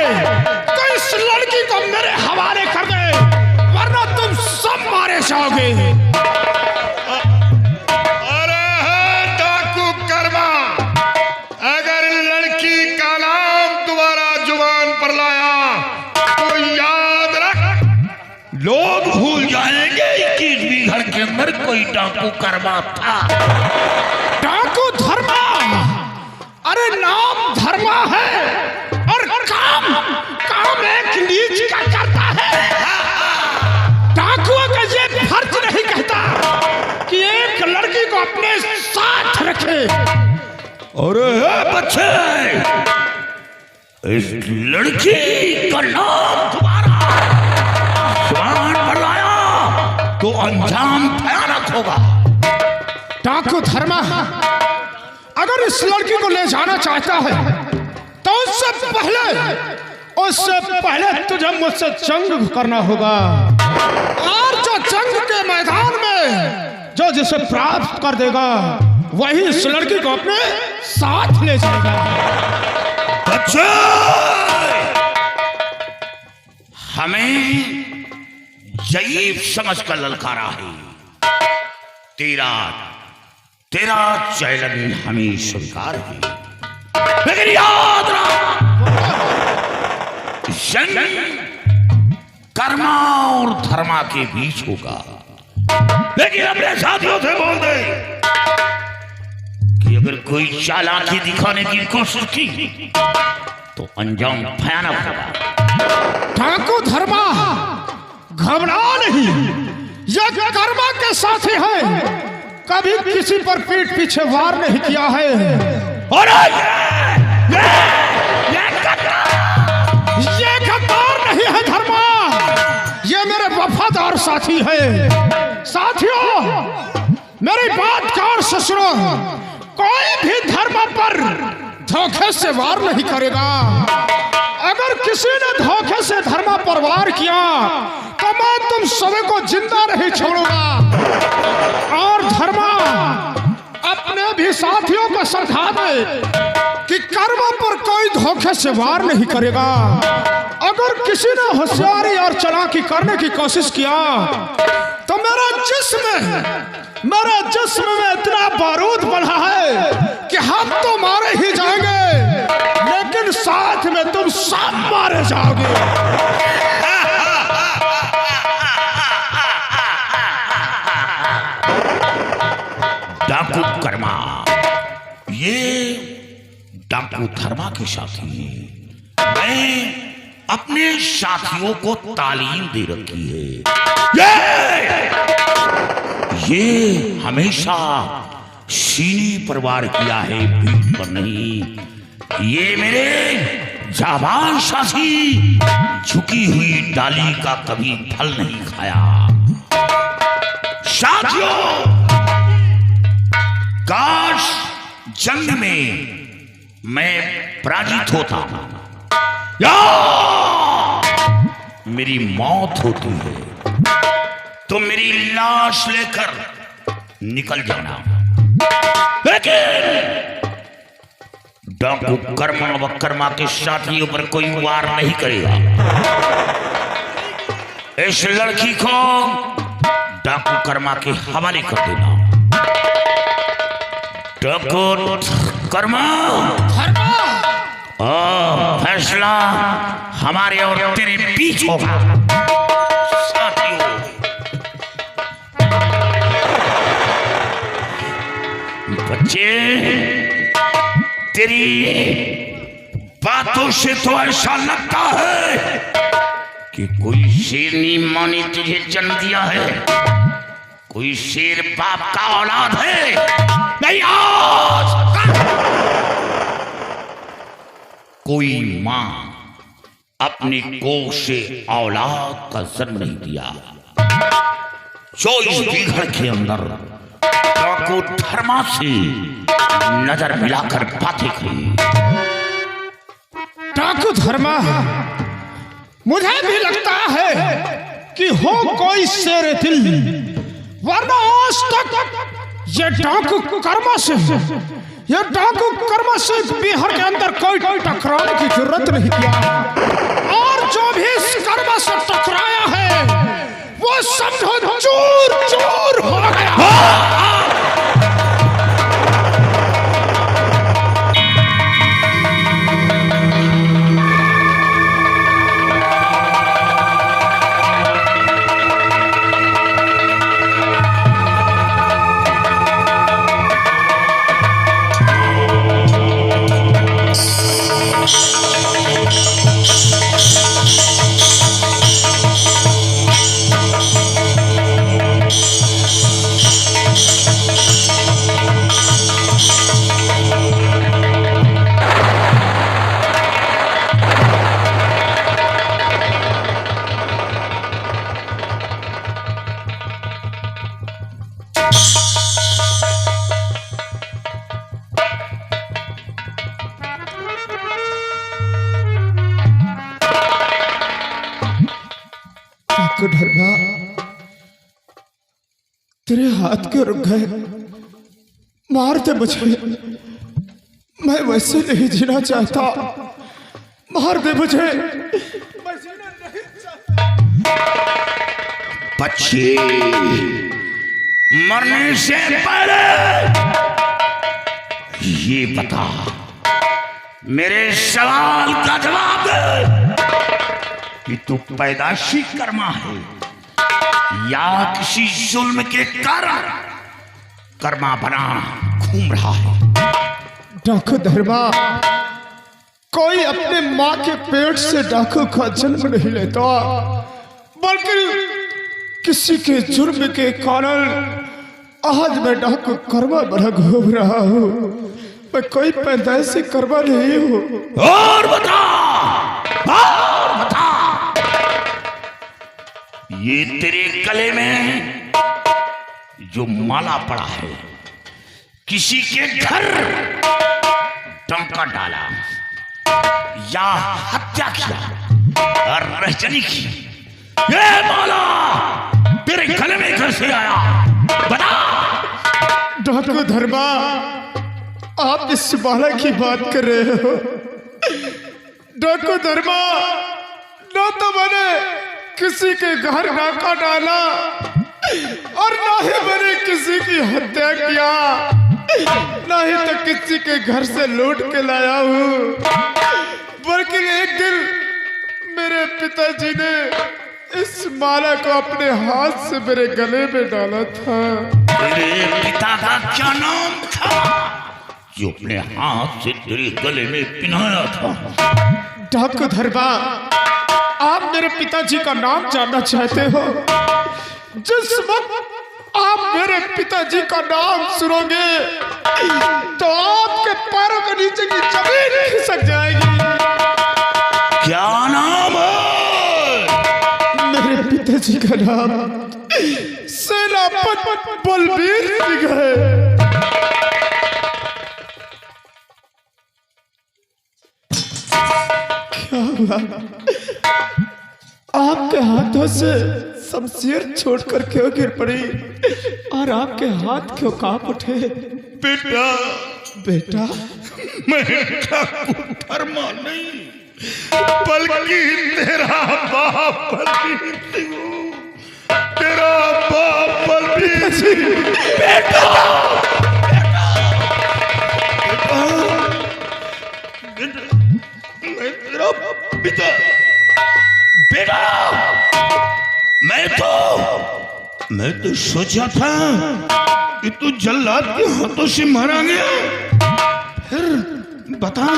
तो इस लड़की को मेरे हवाले कर दे, वरना तुम सब मारे जाओगे। अरे डाकू कर्मा, अगर लड़की का नाम तुम्हारा जुबान पर लाया तो याद रख, लोग भूल जाएंगे 21वीं घर के अंदर कोई डाकू कर्मा था। डाकू धर्मा, अरे नाम धर्मा है और काम एक नीच का करता है। डाकुओं का ये फर्ज नहीं कहता कि एक लड़की को अपने साथ रखे। अरे बच्चे, इस लड़की का नाम तुम्हारा जुबान पर लाया तो अंजाम भयानक होगा। डाकू धर्मा अगर इस लड़की को ले जाना चाहता है तो उससे पहले तुझे मुझसे जंग करना होगा, और जो जंग के मैदान में जो जिसे प्राप्त कर देगा वही इस लड़की को अपने साथ ले जाएगा। बच्चे, हमें जयीफ समझ कर ललकारा है। तेरा चैलेंज हमें स्वीकार है, लेकिन याद रख, जंग कर्मा और धर्मा के बीच होगा। लेकिन अपने साथियों से बोल दे कि अगर कोई चालाकी दिखाने की कोशिश की तो अंजाम भयानक होगा। डाकू धर्मा घबरा नहीं, यह कर्मा के साथी है, कभी किसी पर पीठ पीछे वार नहीं किया है। और ये गद्दार नहीं है धर्मा, ये मेरे वफादार साथी है। साथियों, मेरी बात गौर से सुनो, कोई भी धर्म पर धोखे से वार नहीं करेगा। अगर किसी ने धोखे से धर्म पर वार किया तो मैं तुम सभी को जिंदा नहीं छोड़ूंगा। और धर्मा अपने भी साथियों को समझा दे कि कर्म पर कोई धोखे से वार नहीं करेगा। अगर किसी ने होशियारी और चालाकी करने की कोशिश किया तो मेरा जिस्म में इतना बारूद बना है कि हम तो मारे ही जाएंगे, लेकिन साथ में तुम सब मारे जाओगे। डाकू कर्मा ये डाकू धर्मा के साथी हैं। मैं अपने साथियों को तालीम दे रखी है। ये हमेशा सीने पर वार किया है, पीठ पर नहीं। ये मेरे जाबान साथी झुकी हुई डाली का कभी फल नहीं खाया। साथियों, काश जंग में मैं पराजित होता या मेरी मौत होती है तो मेरी लाश लेकर निकल जाना, लेकिन डाकू कर्मा व कर्मा के साथियों पर कोई वार नहीं करेगा। इस लड़की को डाकू कर्मा के हवाले कर देना। डाकू कर्मा, फैसला हमारे और तेरे बीच होगा। साथियों, बच्चे, तेरी बातों से तो ऐसा लगता है कि कोई शेरनी माँ ने तुझे जन्म दिया है, कोई शेर बाप का औलाद है। नहीं, आज कोई माँ अपनी कोख से औलाद का जन्म नहीं दिया। 24 बीघड़ के अंदर डाकू धर्मा से नजर मिलाकर बातें करी। डाकू धर्मा, मुझे भी लगता है कि हो कोई शेर दिल, वरना आज तक ये डाकू कर्मा से बिहार के अंदर कोई टकराने की जरूरत नहीं किया, और जो भी इस कर्मा से टकराया है वो समझो चूर चूर हो गया। ढरबा तेरे हाथ के रुक गए, मार दे मुझे, मैं वैसे नहीं जीना चाहता, मार दे मुझे, मैं जीना नहीं चाहता। बच्ची मरने से पहले ये बता, मेरे सवाल का जवाब दे कि तू पैदाशी कर्मा है या किसी जुल्म के कारण कर्मा बना घूम रहा है? डाकू धर्मा, कोई अपने माँ के पेट से डाकू का जन्म नहीं लेता, बल्कि किसी के जुर्म के कारण आज मैं डाकू कर्मा बना घूम रहा हूँ। मैं कोई पैदाइशी कर्मा नहीं हूँ। और बता, ये तेरे गले में जो माला पड़ा है, किसी के घर डंका डाला या हत्या किया और रहजनी की? ये माला तेरे गले में कैसे आया? बता। डाकू धर्मा, आप इस माला की बात कर रहे हो? डाकू धर्मा, ना तो मैंने किसी के घर डाका डाला और ना ही मैंने किसी की हत्या किया, ना ही तो किसी के घर से लूट के लाया हूँ, बल्कि एक दिन मेरे पिताजी ने इस माला को अपने हाथ से मेरे गले में डाला था। तेरे पिता का क्या नाम था जो अपने हाथ से तेरे गले में पिनाया था? डाकू धर्मा, आप मेरे पिताजी का नाम जानना चाहते हो? जिस वक्त आप मेरे पिताजी का नाम सुनोगे तो आपके पैरों के नीचे की जमीन खिसक जाएगी। क्या नाम है? मेरे पिताजी का नाम सेनापति बलबीर सिंह है। क्या हुआ? आपके हाथों से शमशीर छोड़कर क्यों गिर पड़ी और आपके हाथ क्यों कांप उठे? बेटा, बेटा, मैं डाकू धर्मा नहीं, बल्कि तेरा बाप बलबीर सिंह हूँ। तेरा बाप बलबीर सिंह। बेटा, मैं तेरा पिता। बेटा, मैं तो सोचा था कि तू जल्लाद के हाथों से मारा गया, फिर बता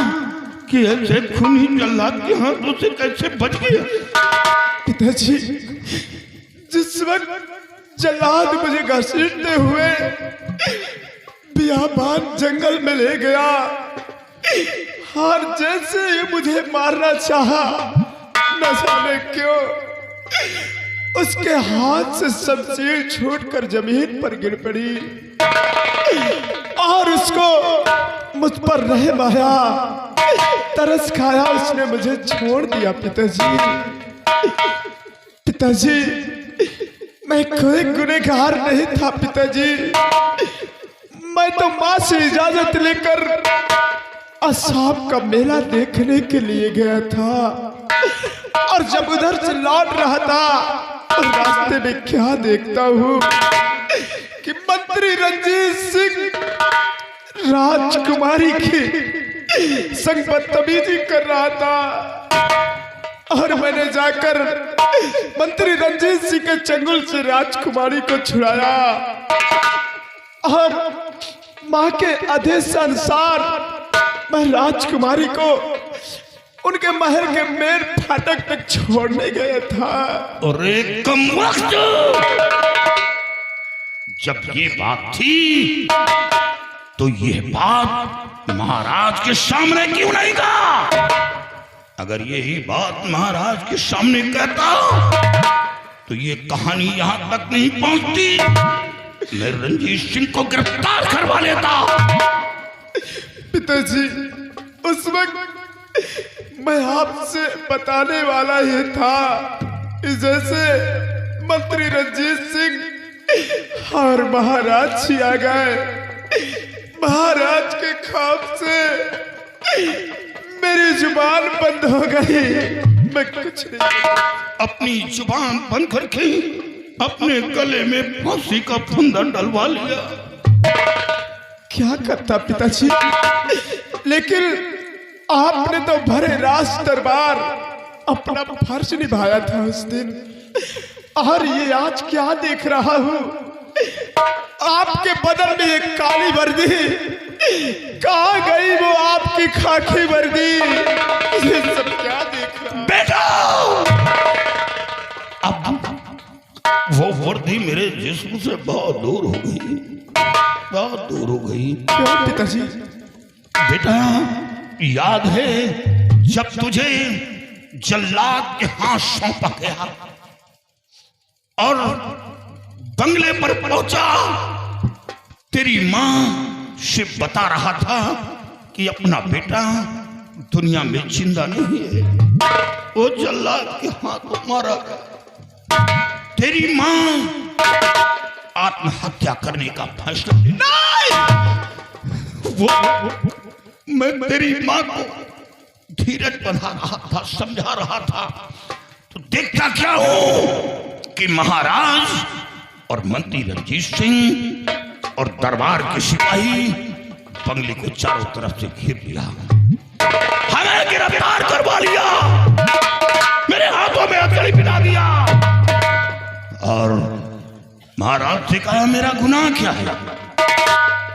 कि ऐसे खूनी जल्लाद के हाथों से कैसे बच गया? पिताजी, जिस वक्त जल्लाद मुझे घसीटते हुए बियाबान जंगल में ले गया और जैसे ही मुझे मारना चाहा, न जाने क्यों उसके हाथ से शमशीर छूटकर जमीन पर गिर पड़ी और उसको मुझ पर रहम आया, तरस खाया, उसने मुझे छोड़ दिया। पिताजी, मैं कोई गुनहगार नहीं था पिताजी, मैं तो माँ से इजाजत लेकर असाब का मेला देखने के लिए गया था, और जब उधर से लौट रहा था और रास्ते में क्या देखता हूँ कि मंत्री रंजीत सिंह राजकुमारी की संग बदतमीजी कर रहा था, और मैंने जाकर मंत्री रंजीत सिंह के चंगुल से राजकुमारी को छुड़ाया और माँ के आदेश अनुसार मैं राजकुमारी को उनके महल के मेन फाटक तक छोड़ने गया था। और एक कम वक्त जब ये बात थी तो ये बात महाराज के सामने क्यों नहीं कहा? अगर यही बात महाराज के सामने कहता तो ये कहानी यहां तक नहीं पहुंचती। मैं रंजीत सिंह को गिरफ्तार करवा लेता। पिताजी, उस वक्त मैं आपसे बताने वाला ही था, जैसे मंत्री रंजीत सिंह और महाराज जी आ गए। महाराज के खौफ से मेरी जुबान बंद हो गई, मैं कुछ नहीं। अपनी जुबान बंद करके अपने गले में फांसी का फंदा डलवा लिया। क्या करता पिताजी, लेकिन आपने तो भरे राज दरबार अपना फर्ज निभाया था उस दिन, और ये आज क्या देख रहा हूँ, आपके बदन में एक काली वर्दी, कहाँ गई वो आपकी खाकी वर्दी? ये सब क्या देख रहा हूँ? बेटा, अब वो वर्दी मेरे जिस्म से बहुत दूर हो गई, बहुत दूर हो गई। क्यों पिताजी? बेटा, याद है जब तुझे जल्लाद के हाथ सौंपा गया और बंगले पर पहुंचा, तेरी मां से बता रहा था कि अपना बेटा दुनिया में जिंदा नहीं है, वो जल्लाद के हाथ मारा गया। तेरी मां आत्महत्या करने का फैसला मैं तेरी मां को धीरज बना रहा था, समझा रहा था, तो देखता क्या हो कि महाराज और मंत्री रंजीत सिंह और दरबार के सिपाही बंगले को चारों तरफ से घेर लिया, हमें गिरफ्तार करवा लिया, मेरे हाथों में हथकड़ी पिला दिया और महाराज से कहा मेरा गुनाह क्या है?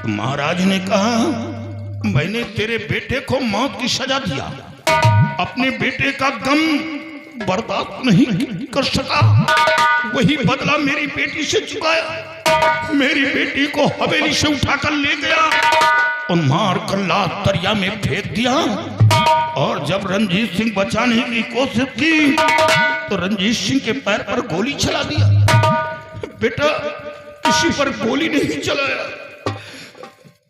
तो महाराज ने कहा मैंने तेरे बेटे को मौत की सजा दिया, अपने बेटे का गम बर्दाश्त नहीं कर सका, वही बदला मेरी बेटी से चुकाया। मेरी बेटी को हवेली से उठाकर ले गया और मार कर लात दरिया में फेंक दिया, और जब रंजीत सिंह बचाने की कोशिश की तो रंजीत सिंह के पैर पर गोली चला दिया। बेटा, किसी पर गोली नहीं चलाया,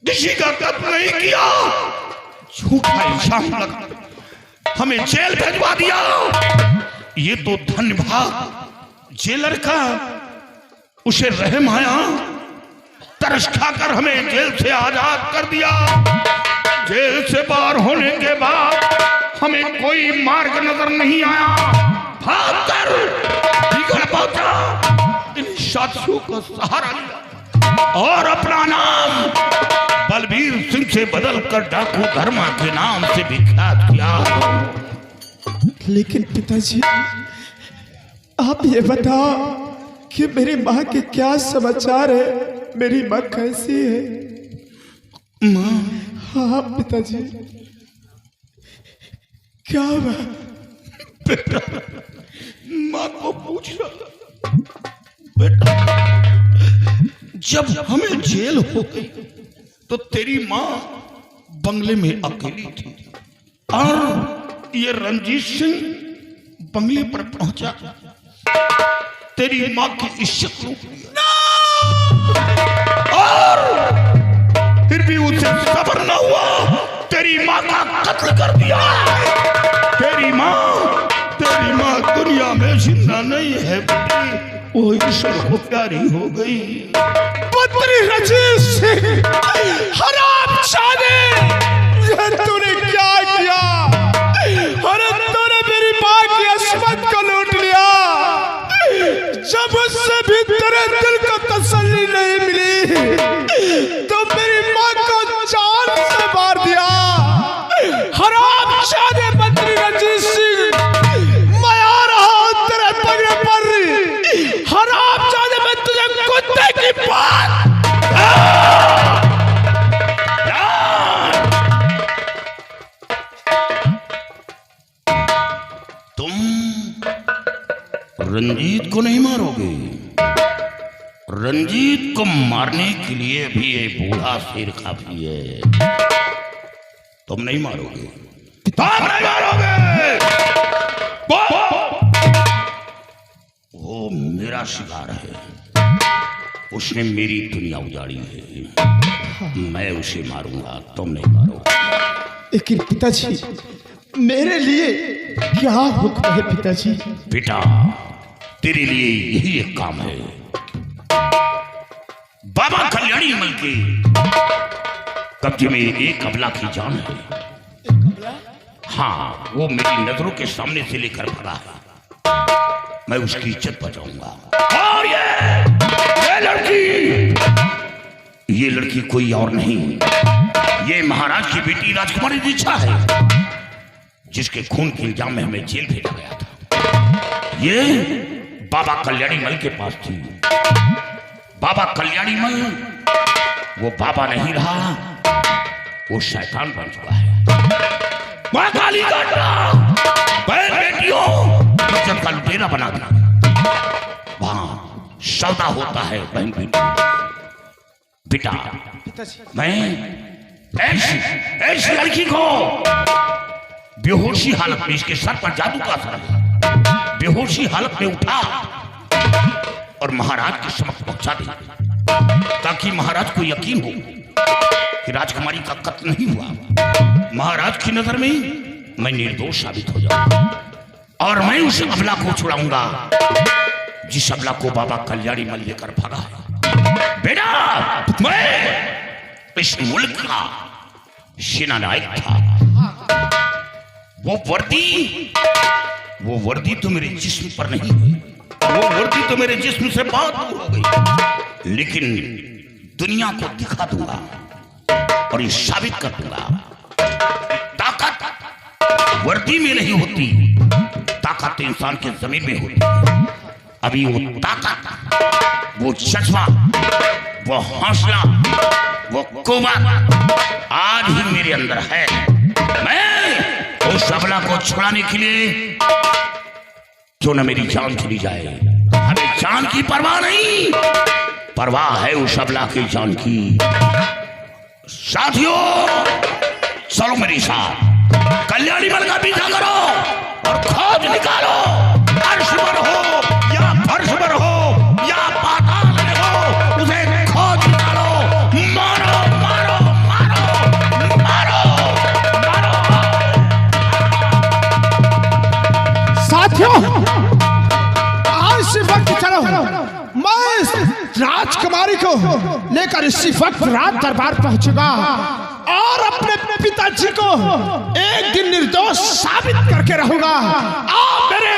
किसी का कत्ल नहीं किया, झूठा इल्जाम लगा, हमें जेल भेजवा दिया। ये तो धन्य भाग जेलर का, उसे रहम आया, तरस खाकर हमें जेल से आजाद कर दिया। जेल से बाहर होने के बाद हमें कोई मार्ग नजर नहीं आया, भागकर बिगड़ पहुंचा, इन साथियों का सहारा लिया और अपना नाम बलबीर सिंह से बदलकर डाकू धर्मा के नाम से विख्यात किया। लेकिन पिताजी, आप ये बताओ कि मेरी माँ के क्या समाचार है? मेरी माँ कैसी है? माँ? हाँ पिताजी, क्या हुआ? बेटा, माँ को पूछ रहा बेटा, जब हमें जेल हो गई तो तेरी माँ बंगले में अकेली थी और ये रंजीत सिंह बंगले पर पहुंचा, तेरी माँ की इज्जत लूट लिया और फिर भी उसे सब्र न हुआ, तेरी माँ का कत्ल कर दिया। तेरी माँ दुनिया में जिंदा नहीं है बेटी, वो ईश्वर को प्यारी हो गई। मंत्री रंजीत सिंह, हराम जाने, तूने क्या किया? अरे तूने मेरी माँ की अस्मत को लूट लिया। जब उससे भी तेरे दिल को तसल्ली नहीं मिली तो मेरी माँ को जान से मार दिया। हराम जाने मंत्री रंजीत सिंह, मैं आ रहा हूं तेरे पगड़े पर। हराम जाने, मैं तुझे कुत्ते की बात रंजीत को नहीं मारोगे? रंजीत को मारने के लिए भी ये बूढ़ा शेर काफी है। तुम नहीं मारोगे? तुम नहीं मारोगे? वो मेरा शिकार है, उसने मेरी दुनिया उजाड़ी है, मैं उसे मारूंगा, तुम नहीं मारोगे। लेकिन पिताजी, मेरे लिए क्या हुक्म है पिताजी? बेटा, तेरे लिए यही एक काम है। बाबा कल्याणी मल के कब्जे में एक अबला की जान है। हाँ, वो मेरी नजरों के सामने से लेकर भगा है, मैं उसकी इज्जत बचाऊंगा। और ये लड़की कोई और नहीं, ये महाराज की बेटी राजकुमारी दीक्षा है, जिसके खून के इल्जाम में हमें जेल भेजा गया था। ये बाबा कल्याणी मल के पास थी। बाबा कल्याणी मल वो बाबा नहीं रहा, वो शैतान बन चुका है। मां काली का बहन बेटियों इज्जत का लुटेरा बना दिया। वहां सौदा होता है बहन बेटी। बेटा, मैं ऐसी लड़की को बेहोशी हालत में, इसके सर पर जादू का असर है, बेहोशी हालत में उठा और महाराज के समक्ष पहुंचा दे, ताकि महाराज को यकीन हो कि राजकुमारी का कत्ल नहीं हुआ। महाराज की नजर में मैं निर्दोष साबित हो जाऊंगा और मैं उस अबला को छुड़ाऊंगा जिस अबला को बाबा कल्याणी मल लेकर भागा है। बेटा, मैं इस मुल्क का सेनानायक था। वो वर्दी तो मेरे जिस्म पर नहीं है, वो वर्दी तो मेरे जिस्म से बहुत दूर हो गई, लेकिन दुनिया को दिखा दूंगा और ये साबित कर दूंगा। ताकत वर्दी में नहीं होती, ताकत इंसान के जमीन में होती है। अभी वो ताकत, वो जज्बा, वो हौसला, वो कुव्वत आज ही मेरे अंदर है। मैं उस अबला को छुड़ाने के लिए क्यों न मेरी जान चली जाए। हमें जान की परवाह नहीं, परवाह है उस अबला की जान की। साथियों, चलो मेरे साथ, कल्याणी मल का पीछा करो और खोज निकालो। अर्श पर हो या फर्श पर हो या पाताल में हो, उसे खोज निकालो। मारो मारो मारो मारो मारो। साथियों, आज इसी वक्त चलो, मैं इस राजकुमारी को लेकर इसी वक्त रात दरबार पहुंचूंगा और अपने पिताजी को एक दिन निर्दोष साबित करके रहूंगा। आप मेरे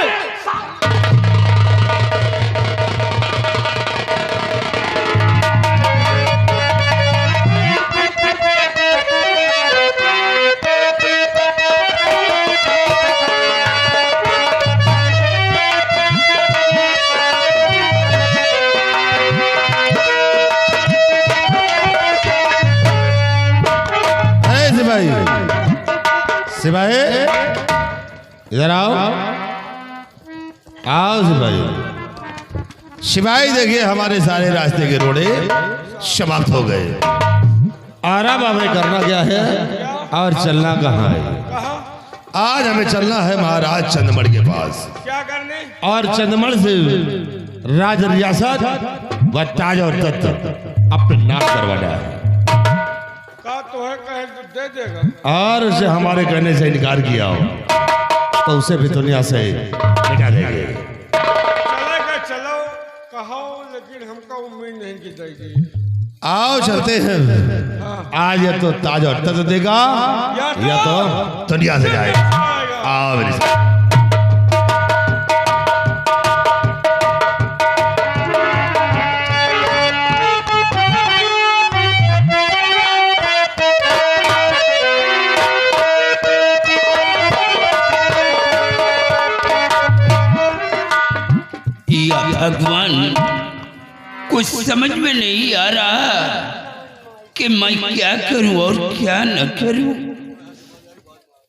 सिपाही, इधर आओ, आओ सिपाही। सिपाही देखिए, हमारे सारे रास्ते के रोड़े समाप्त हो गए। आराम हमें करना क्या है और चलना कहाँ है? आज हमें चलना है महाराज चंद्रमणि के पास। क्या करने? और चंद्रमणि से राज रियासत व ताज और तख्त अपने नाम करवाना है। तो है, कहे तो दे देगा। और उसे हमारे कहने से इनकार किया हो तो उसे भी दुनिया से मिटा देंगे। चलेगा, चलो। कहो, लेकिन हमका उम्मीद नहीं की जाएगी। आओ चलते हैं। आज या तो ताज और तत देगा या तो दुनिया से जाएगा। आओ मेरे साथ। या भगवान, कुछ समझ में नहीं आ रहा कि मैं क्या करूं और क्या न करूं।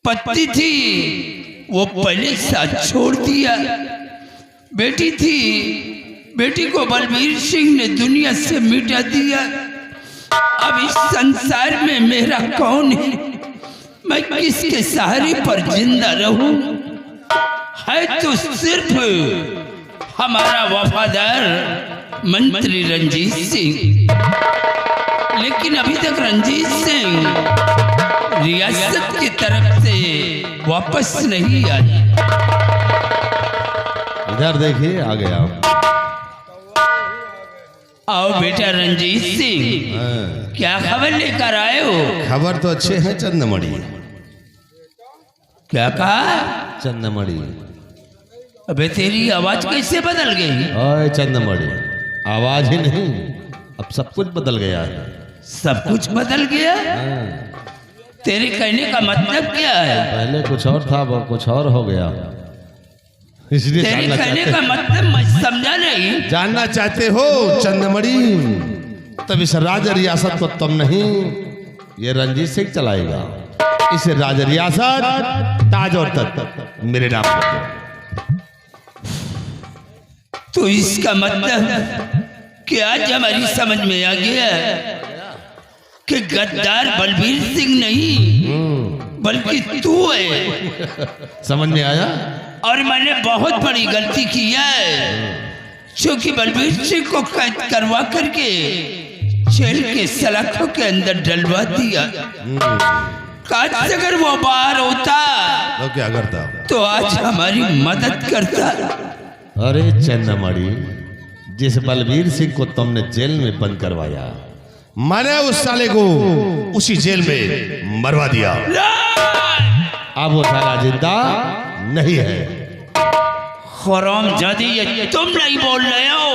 पत्नी थी वो पहले साथ छोड़ दिया, बेटी थी, बेटी को बलबीर सिंह ने दुनिया से मिटा दिया। अब इस संसार में मेरा कौन है? मैं किसके सहारे पर जिंदा रहूं? है तो सिर्फ हमारा वफादार मंत्री रंजीत सिंह, लेकिन अभी तक रंजीत सिंह रियासत की तरफ से वापस नहीं आए। इधर देखिए, आ गया। आओ बेटा रंजीत सिंह, क्या खबर लेकर आए हो? खबर तो अच्छे हैं चंदमणि। क्या कहा? चंदमणि। अबे तेरी आवाज कैसे बदल गई? ओए चंदमणि, आवाज ही नहीं, अब सब कुछ बदल गया है। सब कुछ बदल गया? तेरे कहने का मतलब क्या है? पहले कुछ और था, वो कुछ और हो गया। इसलिए तेरे जानना कहने चाहते का मतलब मैं समझा नहीं। जानना चाहते हो चंदमणि? तब इस राज रियासत को तुम नहीं, ये रंजीत सिंह चलाएगा। इस राज रियासत ताज और तख्त मेरे नाम पर। तो इसका मतलब कि आज हमारी समझ में आ गया कि गद्दार बलबीर सिंह नहीं बल्कि तू है। समझ में आया? और मैंने बहुत बड़ी गलती की है, क्योंकि बलबीर सिंह को कैद करवा करके जेल के सलाखों के अंदर डलवा दिया। काश अगर वो बाहर होता तो क्या करता? तो आज हमारी मदद करता। अरे चंदमणि, जिस बलबीर सिंह को तुमने जेल में बंद करवाया, मैंने उस साले को उसी जेल में मरवा दिया। अब वो साला जिंदा नहीं है। हरामजादी, ये तुम नहीं बोल रहे हो,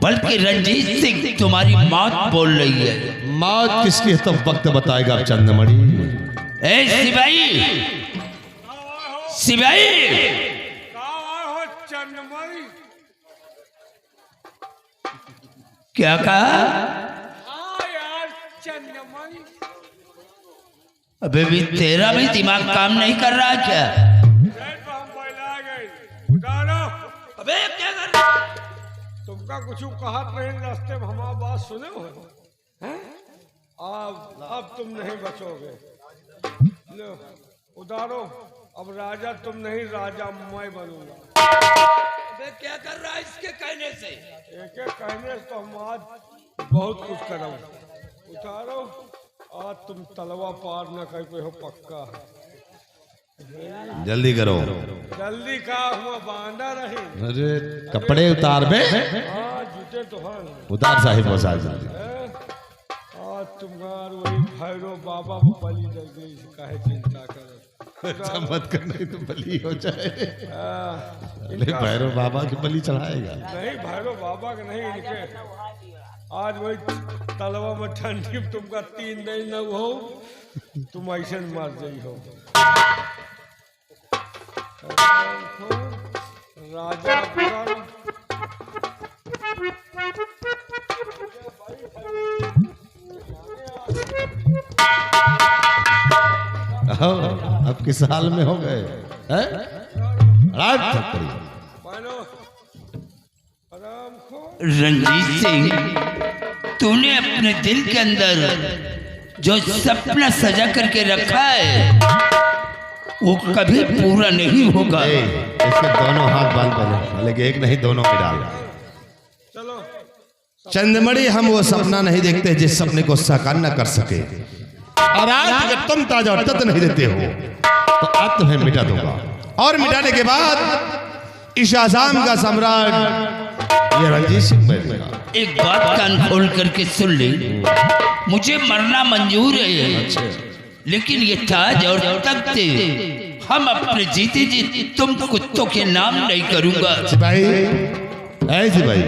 बल्कि रंजीत सिंह तुम्हारी मौत बोल रही है। मौत किसकी है तो वक्त बताएगा चंदमणि। ए सिपाही, सिपाही, क्या कहा? हाँ यार चंदमणि। अबे भी तेरा भी दिमाग काम नहीं कर रहा क्या? हम बैला गए उतारो। अबे क्या कर रहा? तुमका कुछ कहा नहीं, रास्ते में हमारी बात सुने हो हैं? अब तुम नहीं बचोगे। लो उतारो। अब राजा तुम नहीं, राजा मैं बनूंगा। अबे क्या कर रहा है इसके कहने से? एक एक कहने से तो हम आज बहुत कुछ करो। उतारो। आज तुम तलवा पार न कर पे हो, पक्का। जल्दी करो। जल्दी का हुआ बांधा रही। अरे कपड़े उतार बे। हाँ जूते तो हाँ। उतार साहिब बस आज जल्दी। आज तुम्हार वही भैरव बाबा को बलि दे गई, काहे चिंता करो। अच्छा मत कर, नहीं तो बलि हो जाए। इनका भैरव बाबा की बलि चढ़ाएगा? नहीं, भैरव बाबा के नहीं, इनके आज वही तलवा में ठंडी तुमका 3 दिन न हो, तुम ऐसे मर जाइ हो। राजा अब किस हाल में हो गए? रंजीत सिंह, तूने अपने दिल के अंदर जो सपना सजा करके रखा है वो कभी पूरा नहीं होगा। इसके दोनों हाथ बांध पड़े, लेकिन एक नहीं दोनों में डाल। चंदमणि, हम वो सपना नहीं देखते जिस सपने को साकार न कर सके। और आज अगर तुम ताजा और तत नहीं देते हो तो आज तुम्हें मिटा दूंगा। और मिटाने के बाद इस आसाम का सम्राट ये रणजीत सिंह बैठेगा। एक बात कान खोल करके सुन ले, मुझे मरना मंजूर है, लेकिन ये ताज और तख्ते हम अपने जीते जी तुम कुत्तों के नाम नहीं करूंगा। सिपाही, ऐ सिपाही,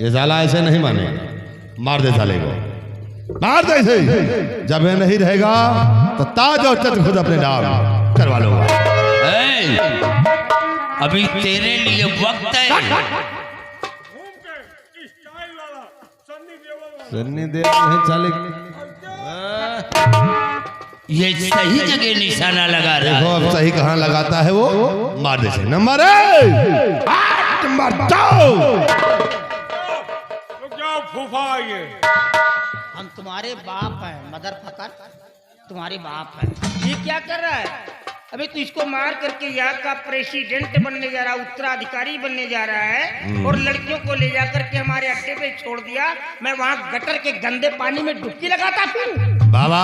ये साला ऐसे नहीं माने, मार दे साले को, मार दे इसे। जब ये नहीं रहेगा तो ताज और तख्त खुद अपने नाम करवा लूंगा। अभी तेरे लिए वक्त है। सन्नी देव नहीं चाले, ये सही जगह निशाना लगा रहा देखो है। अब सही कहाँ लगाता है वो, मार दे से। नंबर नंबर जाओ। तो क्या फूफा ये हम तुम्हारे बाप हैं, मदर फकर तुम्हारे बाप हैं। ये क्या कर रहा है? अबे तू इसको मार करके यहाँ का प्रेसिडेंट बनने जा रहा है, उत्तराधिकारी बनने जा रहा है, और लड़कियों को ले जा करके हमारे अड्डे पे छोड़ दिया। मैं वहाँ गटर के गंदे पानी में डुबकी लगाता हूँ। बाबा,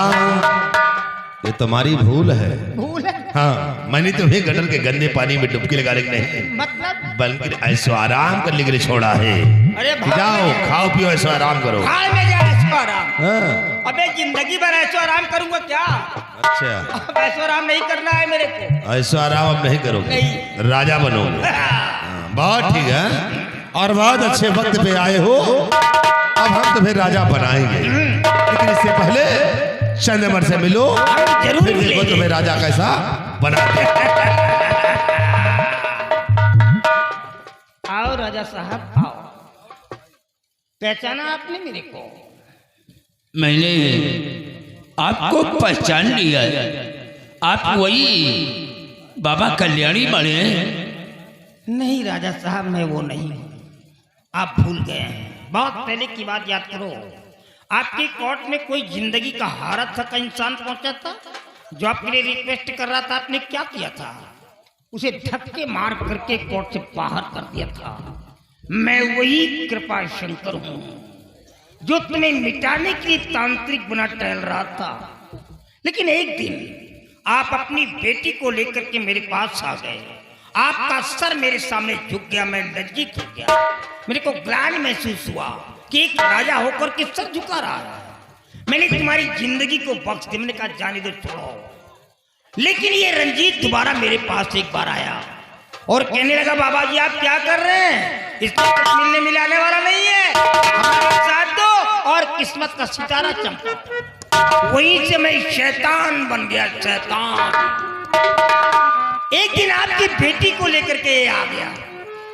ये तुम्हारी भूल है। भूल है? हाँ, मैंने तुम्हें गटर के गंदे पानी में डुबकी लगाने के नहीं, मतलब बल्कि ऐसो आराम करने के लिए छोड़ा है। अरे जाओ, खाओ पियो, ऐसो आराम करो। भाड़ में जा ऐसो आराम। हाँ, अबे जिंदगी भर ऐसो आराम करूंगा क्या? अच्छा, अब ऐसो आराम नहीं करना है मेरे को। ऐसो आराम अब नहीं करोगे, नहीं। राजा बनोगे। हाँ, बहुत ठीक है, और बहुत अच्छे वक्त पे आए हो। अब हम तुम्हें राजा बनाएंगे, लेकिन इससे पहले चंद्रमर से मिलो, जरूर फिर देखो तुम्हें राजा कैसा बनाते। आओ राजा साहब आओ। पहचाना आपने मेरे को? मैंने आपको पहचान लिया। आप वही बाबा कल्याणी बने? नहीं राजा साहब, मैं वो नहीं हूँ, आप भूल गए हैं। बहुत पहले की बात याद करो। आपके कोर्ट में कोई जिंदगी का हारत था का इंसान पहुंचा था, जो आपके लिए रिक्वेस्ट कर रहा था। आपने क्या किया था? उसे धक्के मार करके कोर्ट से बाहर कर दिया था। मैं वही कृपा शंकर हूँ, जो तुम्हें मिटाने के लिए तांत्रिक बना टहल रहा था। लेकिन एक दिन आप अपनी बेटी को लेकर के मेरे पास आ गए। आपका सर मेरे सामने झुक गया, मैं लज्जित हो गया। मेरे को ग्लानि महसूस हुआ कि एक राजा होकर के सर झुका रहा है। मैंने तुम्हारी जिंदगी को बख्श दिया। मैंने कहा जाने दो, छोड़ो। लेकिन ये रंजीत दोबारा मेरे पास एक बार आया और कहने लगा, बाबा जी आप क्या कर रहे हैं? इसको कुछ मिलने मिलाने वाला नहीं है, हमारा साथ दो और किस्मत का सितारा चमका। वहीं से मैं शैतान बन गया, शैतान। एक दिन आपकी बेटी को लेकर के आ गया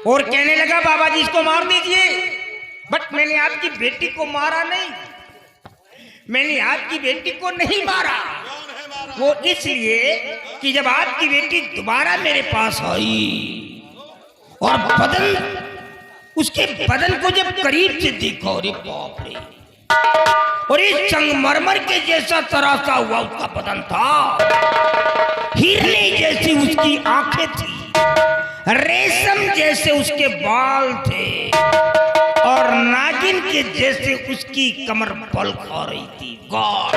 और कहने लगा, बाबा जी इसको मार दीजिए। बट मैंने आपकी बेटी को मारा नहीं, मैंने आपकी बेटी को नहीं मारा। वो इसलिए कि जब आपकी बेटी दोबारा मेरे पास आई और उसके बदन को जब करीब से देखा, अरे बाप रे, और इस संगमरमर के जैसा तरासा हुआ उसका बदन था। हिरने जैसी उसकी आंखें थी, रेशम जैसे उसके बाल थे, और नागिन के जैसे उसकी कमर बल खा रही थी। गॉड,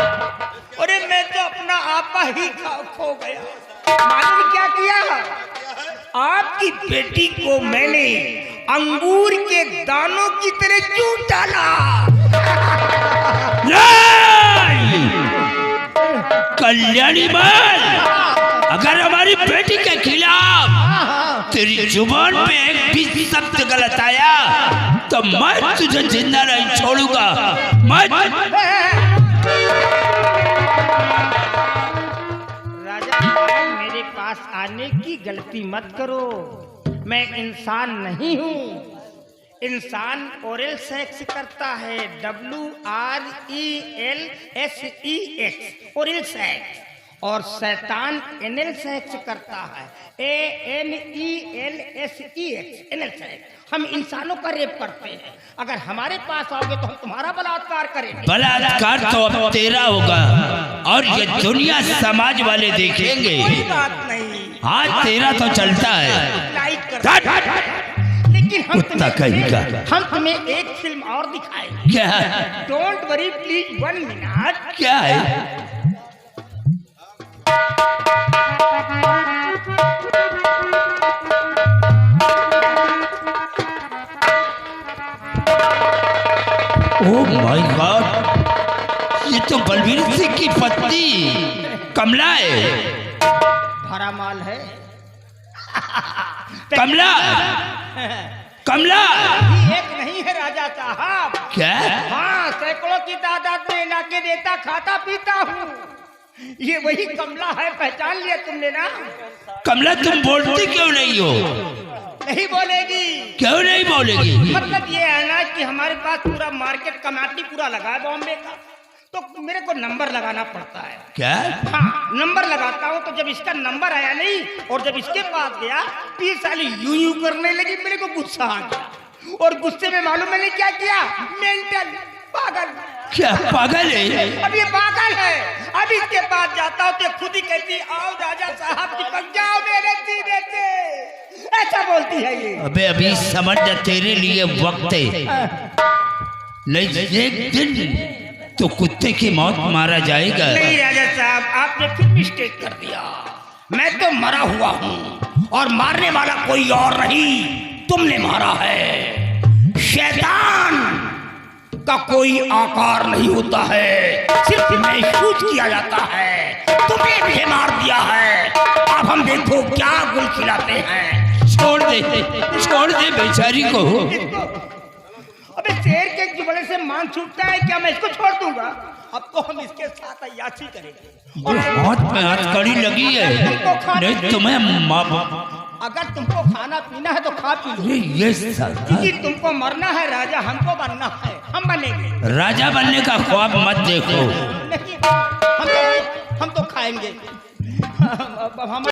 अरे मैं तो अपना आपा ही खो गया। मालूम क्या किया? आपकी बेटी को मैंने अंगूर के दानों की तरह चूट डाला। कल्याणी बल, अगर हमारी बेटी के खिलाफ तेरी जुबान पे एक भी शब्द गलत आया तो मैं तुझे जिंदा नहीं छोड़ूंगा। राजा मेरे पास आने की गलती मत करो। मैं इंसान नहीं हूँ। इंसान ओरल सेक्स करता है, WRELSEX, ओरल सेक्स, और शैतान एनल सेक्स करता है, ANELSEX, एनल सेक्स। हम इंसानों का रेप करते हैं। अगर हमारे पास आओगे तो हम तुम्हारा बलात्कार करेंगे। बलात्कार तो अब तेरा होगा और ये दुनिया समाज वाले देखेंगे। कोई बात नहीं, हाँ तेरा तो चलता है। लाइक कर। लेकिन हम तुम्हें एक फिल्म और दिखाएंगे। क्या? Don't worry please, 1 minute. क्या है? ओह माय गॉड, ये तो बलबीर सिंह की पत्नी कमला है। भरा माल है। कमला, कमला एक नहीं है राजा साहब। क्या? हाँ, सैकड़ों की तादाद में ला के देता खाता पीता हूँ। ये वही कमला है, पहचान लिया तुमने ना? कमला तुम बोलती क्यों नहीं हो? नहीं बोलेगी। क्यों नहीं बोलेगी? मतलब ये है ना कि हमारे पास पूरा मार्केट कमाटी पूरा लगा है बॉम्बे का, तो मेरे को नंबर लगाना पड़ता है। क्या? हाँ, नंबर लगाता हूँ तो जब इसका नंबर आया नहीं और जब इसके पास गया तो ये साली यूं यूं करने लगी, मेरे को गुस्सा आ गया और गुस्से में मालूम मैंने क्या किया? मेंटल, पागल। क्या पागल है? अब ये पागल है। अब इसके पास जाता हूँ तो खुद ही कहती आओ राजा साहब चिपक जाओ मेरे सीने से, ऐसा बोलती है ये। अबे अभी समझ जा, तेरे लिए वक्त है, नहीं एक दिन तो कुत्ते की मौत मारा जाएगा। नहीं राजा साहब, आपने फिर मिस्टेक कर दिया। मैं तो मरा हुआ हूँ और मारने वाला कोई और नहीं, तुमने मारा है। शैतान का कोई आकार नहीं होता है, सिर्फ महसूस किया जाता है। तुमने मुझे मार दिया है, अब हम देखो क्या गुल खिलाते हैं। छोड़ दे बेचारी को। अबे शेर के जुबड़े से मांग छूटता है क्या? मैं इसको छोड़ दूंगा? अब तो हम इसके साथ अय्याशी करेंगे। हाथ में हाथ कड़ी लगी है, नहीं तुम्हें अगर तुमको खाना पीना है तो खा पी लो। ये क्योंकि तुमको मरना है राजा, हमको बनना है, हम बनेंगे। राजा बनने का ख्वाब मत देखो। नहीं, हम तो खाएंगे। हम